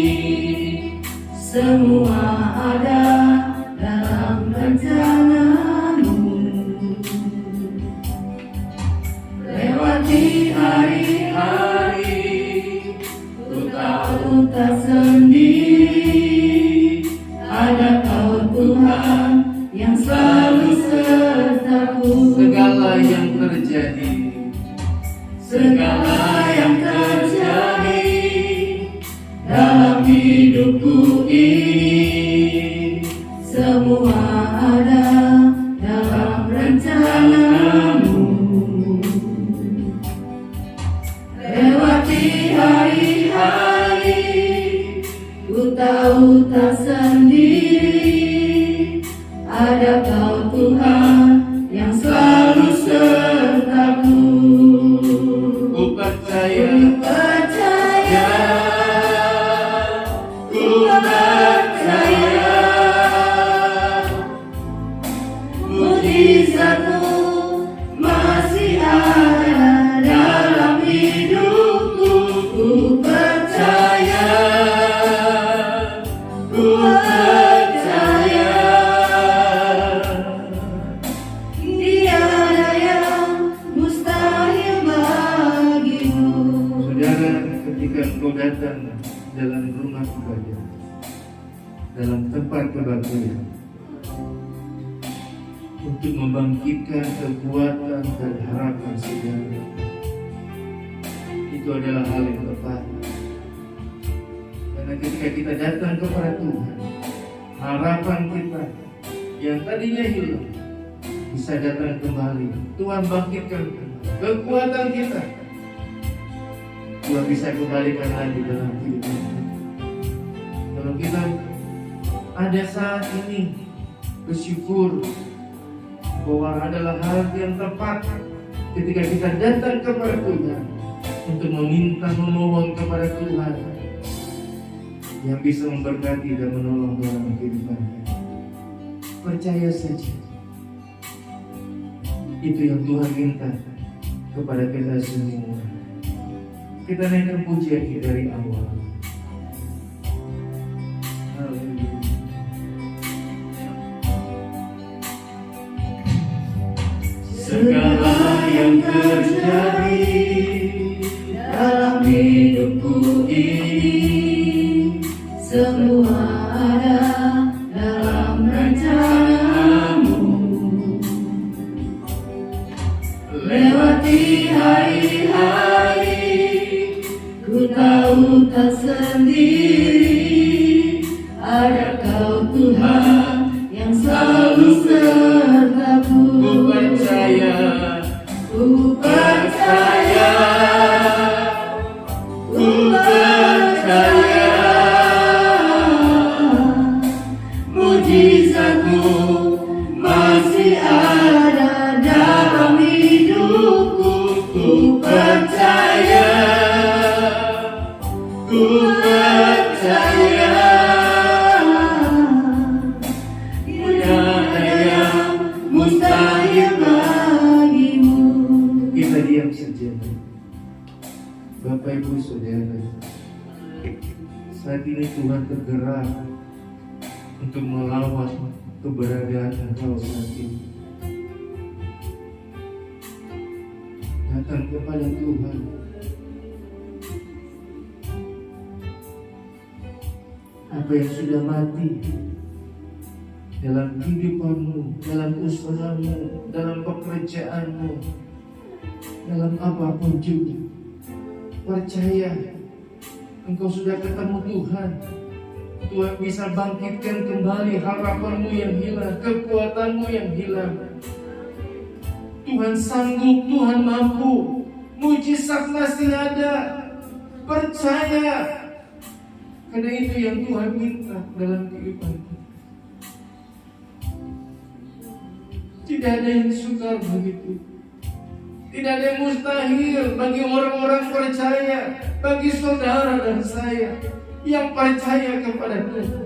Speaker 3: semua ada dalam rencana-Mu. Lewati hari-hari, ku tahu tak sendiri, ada Kau Tuhan yang selalu sertaku. Segala yang terjadi, segala yang terjadi dalam hidupku ini, semua ada dalam rencana-Mu. Lewati hari-hari, ku tahu tak sendiri, ada Kau Tuhan yang selalu sertaku. Ku percaya, mujizat-Mu masih ada dalam hidupku. Ku percaya, tiada yang mustahil bagimu. Saudara, ketika engkau datang dalam rumah ibadah, dalam tempat kebaktian, untuk membangkitkan kekuatan dan harapan saudara, itu adalah hal yang tepat. Karena ketika kita datang kepada Tuhan, harapan kita yang tadinya hilang bisa datang kembali. Tuhan bangkitkan kekuatan kita. Tuhan bisa kembalikan lagi dalam kehidupan kita. Kalau kita ada saat ini bersyukur bahwa adalah hal yang tepat ketika kita datang kepada Tuhan untuk meminta memohon kepada Tuhan yang bisa memberkati dan menolong dalam kehidupan kita. Percaya saja, itu yang Tuhan minta kepada kita semua. Kita naikkan pujian kita dari awal. Haleluya. Segala yang terjadi dalam hidupku ini, semua ada dalam rencanamu. Lewati hari-hari, ku tahu tak sendiri, ada Kau Tuhan yang selalu sertaku. Ku percaya, ku percaya, ku percaya, mujizat-Mu masih ada dalam hidupku. Ku percaya, ku percaya, tiada yang mustahil bagimu. Kita diam sejenak. Bapak Ibu Saudara, saat ini Tuhan tergerak untuk melawat keberadaan engkau saat ini. Datang kepada Tuhan. Apa yang sudah mati dalam kehidupanmu, dalam usahamu, dalam pekerjaanmu, dalam apapun juga, percaya engkau sudah ketemu Tuhan. Tuhan bisa bangkitkan kembali harapanmu yang hilang, kekuatanmu yang hilang. Tuhan sanggup, Tuhan mampu, mujizat masih ada. Percaya, karena itu yang Tuhan minta dalam kehidupan kita. Tidak ada yang sukar begitu. Tidak ada yang mustahil bagi orang-orang percaya, bagi saudara dan saya yang percaya kepada Tuhan.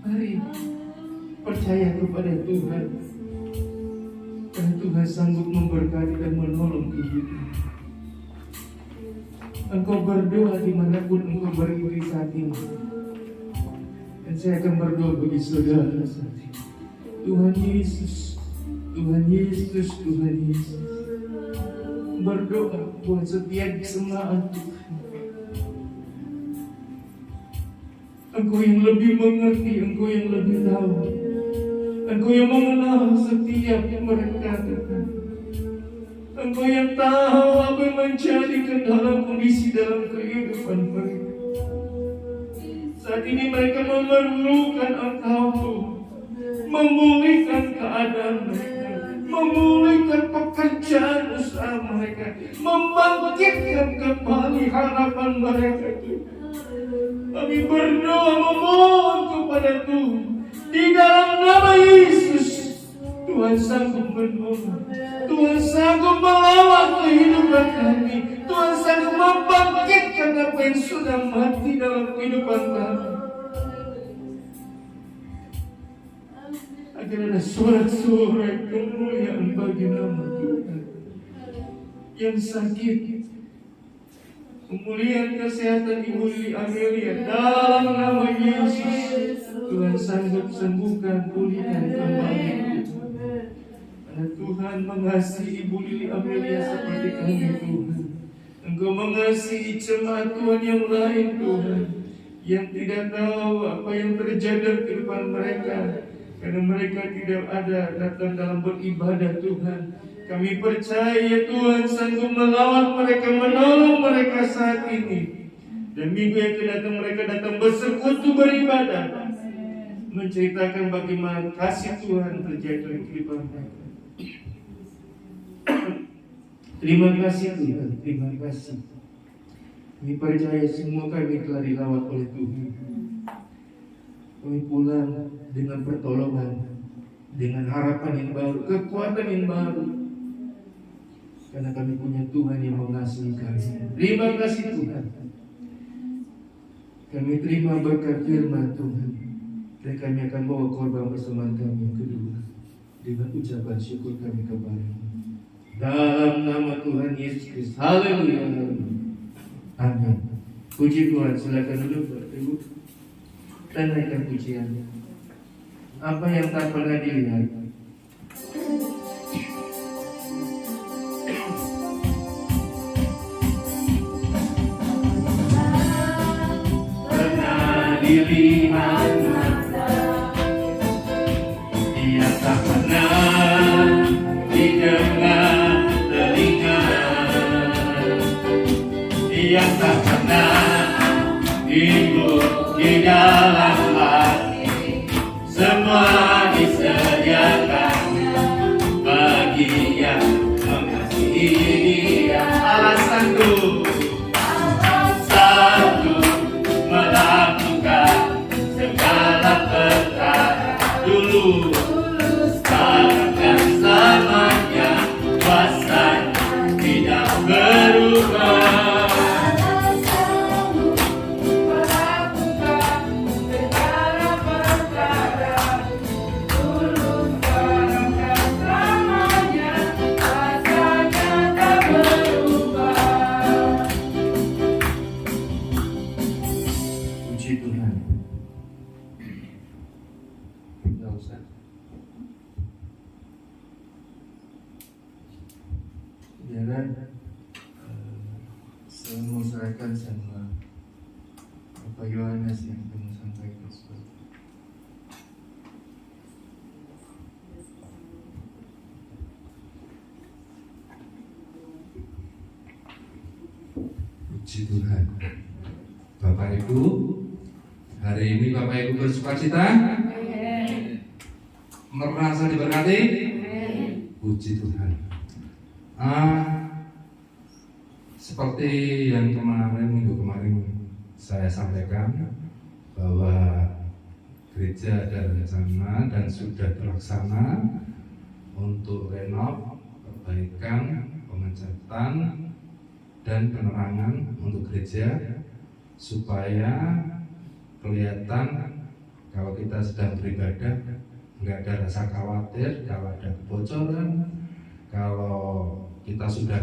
Speaker 3: Mari percaya kepada Tuhan, karena Tuhan sanggup memberkati dan menolong hidupmu. Engkau berdoa dimanapun engkau berdiri saat ini. Dan saya akan berdoa bagi saudara saat ini. Tuhan Yesus, Tuhan Yesus, Tuhan Yesus. Berdoa buat setiap jemaat Tuhan. Engkau yang lebih mengerti, Engkau yang lebih tahu. Engkau yang mengenal setiap mereka Tuhan. Engkau yang tahu apa yang menjadi kendala kondisi dalam kehidupan mereka. Saat ini mereka memerlukan Engkau, memulihkan keadaan mereka, memulihkan pekerjaan usaha mereka, membangkitkan kembali harapan mereka. Kami berdoa memohon kepada Tuhan di dalam nama Yesus. Tuhan sanggup menolong, Tuhan sanggup melawat kehidupan kami, Tuhan sanggup membangkitkan apa yang sudah mati dalam kehidupan kami. Agar ada sorak-sorai kemuliaan bagi nama Tuhan. Yang sakit, pemulihan kesehatan Ibu Lili Amelia dalam nama Yesus. Tuhan sanggup sembuhkan, pulihkan kembali. Karena Tuhan mengasihi Ibu Lili Amelia seperti kami Tuhan. Engkau mengasihi jemaat Tuhan yang lain Tuhan, yang tidak tahu apa yang terjadi di depan mereka. karena mereka tidak ada datang dalam beribadah Tuhan. Kami percaya Tuhan sanggup melawan mereka, menolong mereka saat ini. Dan minggu yang akan datang mereka datang bersekutu beribadah, menceritakan bagaimana kasih Tuhan terjadi dalam kehidupan mereka. Terima kasih Tuhan, terima kasih. Kami percaya semua kami telah dilawat oleh Tuhan. Kami pulang dengan pertolongan, dengan harapan yang baru, kekuatan yang baru. Karena kami punya Tuhan yang mengasihi kami. Terima kasih Tuhan. Kami terima berkat firman Tuhan. Dan kami akan bawa korban bersama kami yang kedua dengan ucapan syukur kami kepada-Mu. Dalam nama Tuhan Yesus Kristus. Haleluya. Amin. Puji Tuhan. Silakan duduk Bapak Ibu. Dan naikkan pujiannya. Apa yang tak pernah dilihat, pernah dilihat mata, yang tak pernah didengar telinga, yang tak pernah timbul di dalam hati, semua disediakan bagi yang mengasihi Dia. Alasanku satu, melakukan segala perkara dulu, sekarang dan selamanya, kuasanya tidak berubah. Saya mau serahkan sama Bapak Yohanes yang akan sampaikan seperti itu.
Speaker 4: Puji Tuhan. Bapak Ibu, hari ini Bapak Ibu bersukacita? Merasa diberkati? Puji Tuhan. Seperti yang minggu kemarin saya sampaikan bahwa gereja ada rencana dan sudah terlaksana untuk renov, perbaikan, pengecatan dan penerangan untuk gereja supaya kelihatan kalau kita sedang beribadah nggak ada rasa khawatir kalau ada kebocoran, kalau kita sudah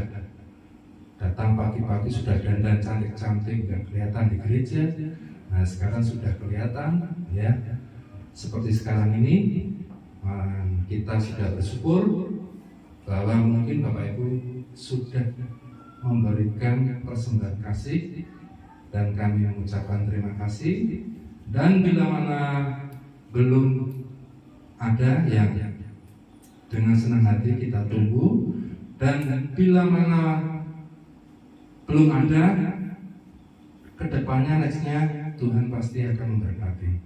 Speaker 4: datang pagi-pagi sudah dandan cantik-cantik nggak kelihatan di gereja. Nah sekarang sudah kelihatan ya. Seperti sekarang ini kita sudah bersyukur bahwa mungkin Bapak Ibu sudah memberikan persembahan kasih dan kami mengucapkan terima kasih. Dan bila mana belum ada yang dengan senang hati kita tunggu, dan bila mana belum ada, kedepannya nextnya Tuhan pasti akan memberkati.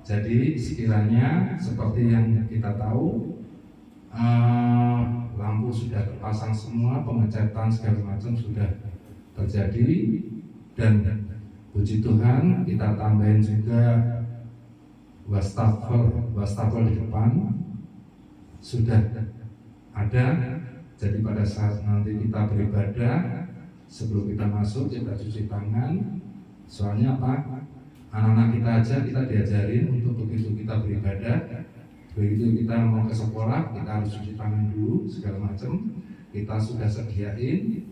Speaker 4: Jadi sekiranya seperti yang kita tahu, lampu sudah terpasang semua, pengecatan segala macam sudah terjadi, dan puji Tuhan kita tambahin juga wastafel di depan sudah ada. Jadi pada saat nanti kita beribadah, sebelum kita masuk kita cuci tangan. Soalnya apa? Anak-anak kita aja kita diajarin untuk begitu kita beribadah, begitu kita mau ke sekolah kita harus cuci tangan dulu segala macam. Kita sudah sediain.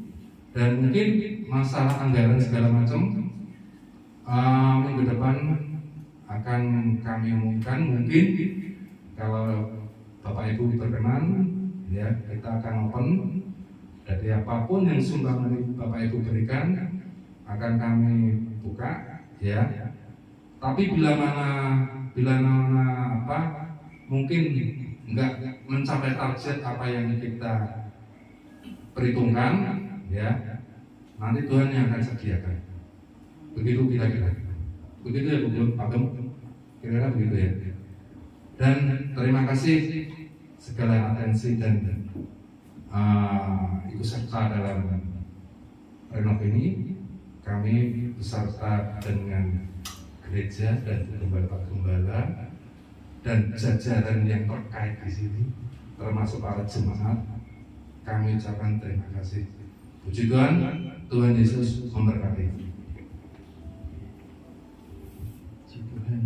Speaker 4: Dan mungkin masalah anggaran segala macam minggu depan akan kami umumkan. Mungkin kalau Bapak Ibu berkenan, ya kita akan open. Jadi apapun yang sumbangan Bapak Ibu berikan akan kami buka, ya. Tapi bila mana mungkin nggak mencapai target apa yang kita perhitungkan, ya nanti Tuhan yang akan sediakan. Begitu kira-kira. Begitu ya Pak Gem? Kira-kira begitu ya. Dan terima kasih segala atensi dan ikut serta dalam renov ini. Kami beserta dengan gereja dan gembala dan jajaran yang terkait di sini, termasuk para jemaat, kami ucapkan terima kasih. Puji Tuhan, Tuhan Yesus memberkati.
Speaker 3: Puji Tuhan.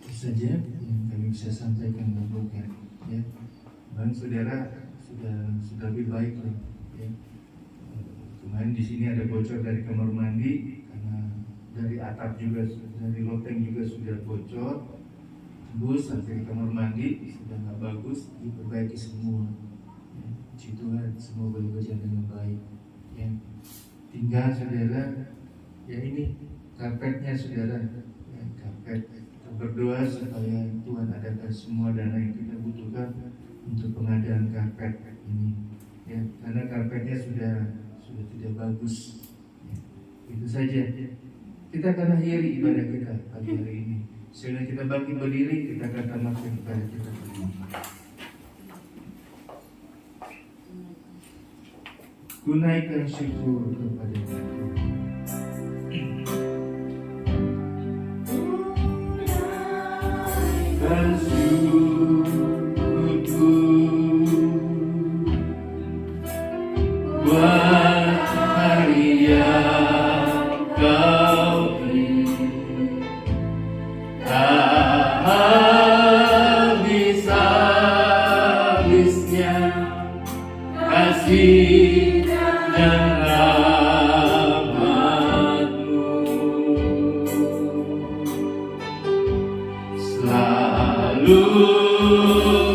Speaker 3: Itu saja yang kami bisa sampaikan dan bukan, ya. Dan saudara sudah lebih baik loh, ya. Kemarin di sini ada bocor dari kamar mandi karena dari atap juga, dari loteng juga sudah bocor, tembus sampai kamar mandi sudah nggak bagus, diperbaiki semua. Ya, puji Tuhan, semua boleh berjalan dengan baik. Ya, tinggal saudara, ya ini karpetnya saudara, ya, karpet. Kita berdoa supaya Tuhan adakan semua dana yang kita butuhkan untuk pengadaan karpet ini. Ya, karena karpetnya sudah tidak bagus. Ya, itu saja. Kita akan akhiri ibadah kita pagi hari ini. Sehingga kita bangkit berdiri, kita akan tamatkan ibadah kita pagi ini. Tunaikan syukur kepada Tuhan. Tunaikan syukurku buat hari yang Kau beri, tak habis-habisnya kasih dan rahmat-Mu, selalu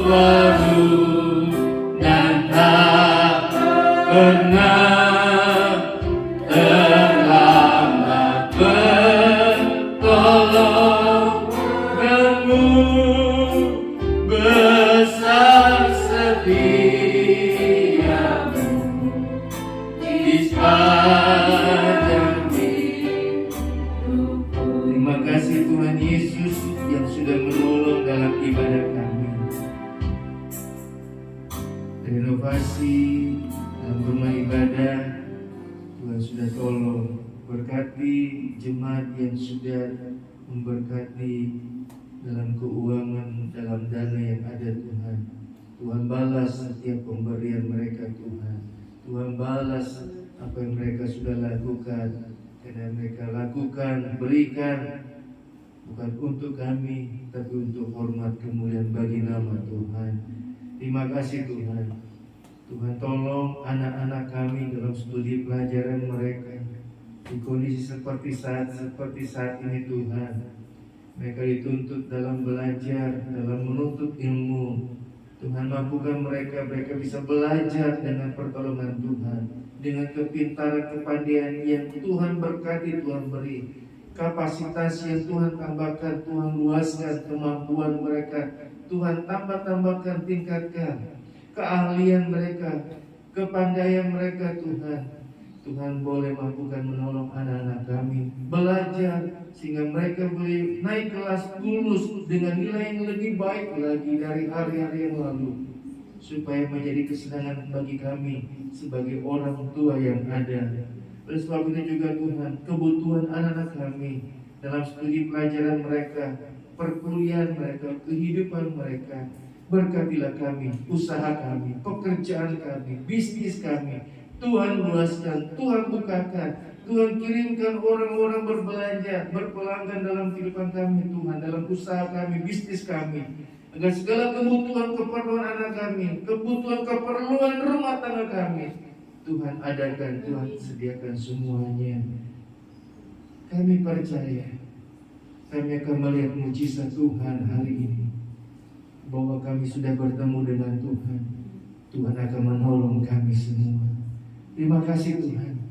Speaker 3: baru dan tak pernah terlambat bertolong. Kamu besar setiamu di sepanjang hidupku. Terima kasih Tuhan Yesus yang sudah menolong dalam ibadah kami. Renovasi dalam rumah ibadah Tuhan sudah tolong. Berkati jemaat yang sudah memberkati dalam keuangan, dalam dana yang ada Tuhan. Tuhan balas setiap pemberian mereka Tuhan. Tuhan balas apa yang mereka sudah lakukan. Karena mereka lakukan, berikan bukan untuk kami, tapi untuk hormat kemuliaan bagi nama Tuhan. Terima kasih Tuhan. Tuhan tolong anak-anak kami dalam studi pelajaran mereka di kondisi seperti saat ini Tuhan. Mereka dituntut dalam belajar, dalam menuntut ilmu. Tuhan mampukan mereka bisa belajar dengan pertolongan Tuhan, dengan kepintaran, kepandaian yang Tuhan berkati, Tuhan beri. Kapasitas yang Tuhan tambahkan, Tuhan luaskan kemampuan mereka. Tuhan tambahkan, tingkatkan keahlian mereka, kepandaian mereka Tuhan. Tuhan boleh mampukan menolong anak-anak kami belajar sehingga mereka boleh naik kelas lulus dengan nilai yang lebih baik lagi dari hari-hari yang lalu, supaya menjadi kesenangan bagi kami sebagai orang tua yang ada. Oleh sebab itu juga Tuhan, kebutuhan anak-anak kami dalam studi pelajaran mereka, perkuliahan mereka, kehidupan mereka, berkatilah kami, usaha kami, pekerjaan kami, bisnis kami. Tuhan luaskan, Tuhan bukakan, Tuhan kirimkan orang-orang berbelanja, berpelanggan dalam kehidupan kami Tuhan, dalam usaha kami, bisnis kami, agar segala kebutuhan keperluan anak kami, kebutuhan keperluan rumah tangga kami, Tuhan adakan, Tuhan sediakan semuanya. Kami percaya, kami akan melihat mujizat Tuhan hari ini, bahwa kami sudah bertemu dengan Tuhan. Tuhan akan menolong kami semua. Terima kasih Tuhan.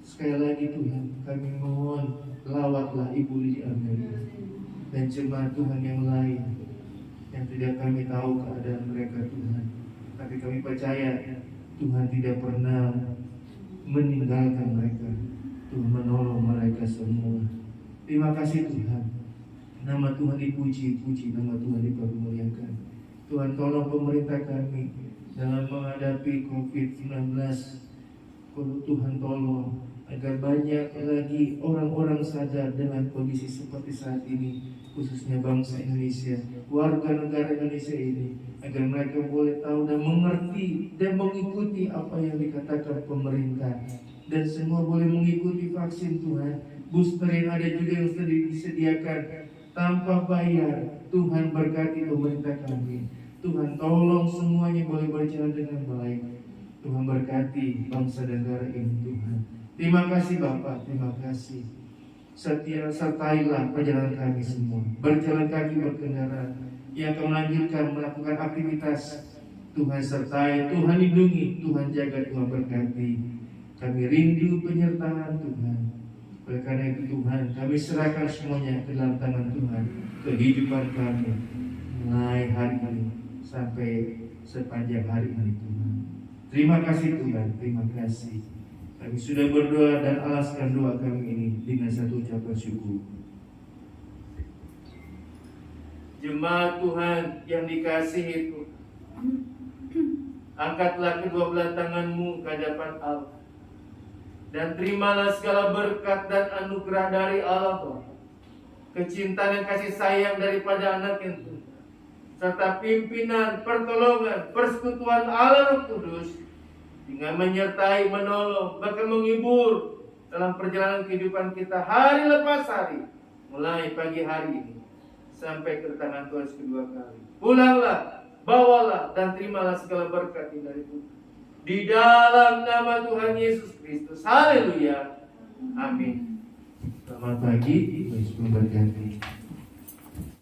Speaker 3: Sekali lagi Tuhan, kami mohon lawatlah Ibu Lydia Amelia. dan jemaat Tuhan yang lain yang tidak kami tahu keadaan mereka Tuhan. Tapi kami percaya Tuhan tidak pernah meninggalkan mereka. Tuhan menolong mereka semua. Terima kasih Tuhan. Nama Tuhan dipuji, nama Tuhan dipermuliakan. Tuhan tolong pemerintah kami dalam menghadapi COVID-19. Tuhan tolong agar banyak lagi orang-orang sadar dengan kondisi seperti saat ini, khususnya bangsa Indonesia, warga negara Indonesia ini, agar mereka boleh tahu dan mengerti dan mengikuti apa yang dikatakan pemerintah, dan semua boleh mengikuti vaksin Tuhan. Booster yang ada juga yang sudah disediakan tanpa bayar. Tuhan berkati pemerintah kami. Tuhan tolong semuanya boleh berjalan dengan baik. Tuhan berkati bangsa dan negara ini Tuhan. Terima kasih Bapak, terima kasih. Sertailah perjalanan kami semua. Berjalan kaki berkendara yang akan melanjutkan melakukan aktivitas. Tuhan sertai, Tuhan lindungi, Tuhan jaga, Tuhan berkati. Kami rindu penyertaan Tuhan. Oleh karena itu Tuhan, kami serahkan semuanya ke dalam tangan Tuhan. Kehidupan kami mulai hari ini sampai sepanjang hari ini Tuhan. Terima kasih Tuhan, terima kasih. Kami sudah berdoa dan alaskan doa kami ini dengan satu ucapan syukur. Jemaat Tuhan yang dikasihi Tuhan, angkatlah kedua belah tanganmu ke hadapan Allah, dan terimalah segala berkat dan anugerah dari Allah Bapa, kecintaan dan kasih sayang daripada anak yang Tuhan, serta pimpinan, pertolongan, persekutuan Allah Roh Kudus, dengan menyertai, menolong, bahkan menghibur dalam perjalanan kehidupan kita hari lepas hari, mulai pagi hari ini sampai kedatangan Tuhan kedua kali. Pulanglah, bawalah, dan terimalah segala berkat dari Tuhan. Di dalam nama Tuhan Yesus Kristus. Haleluya. Amin. Selamat pagi, Tuhan memberkati.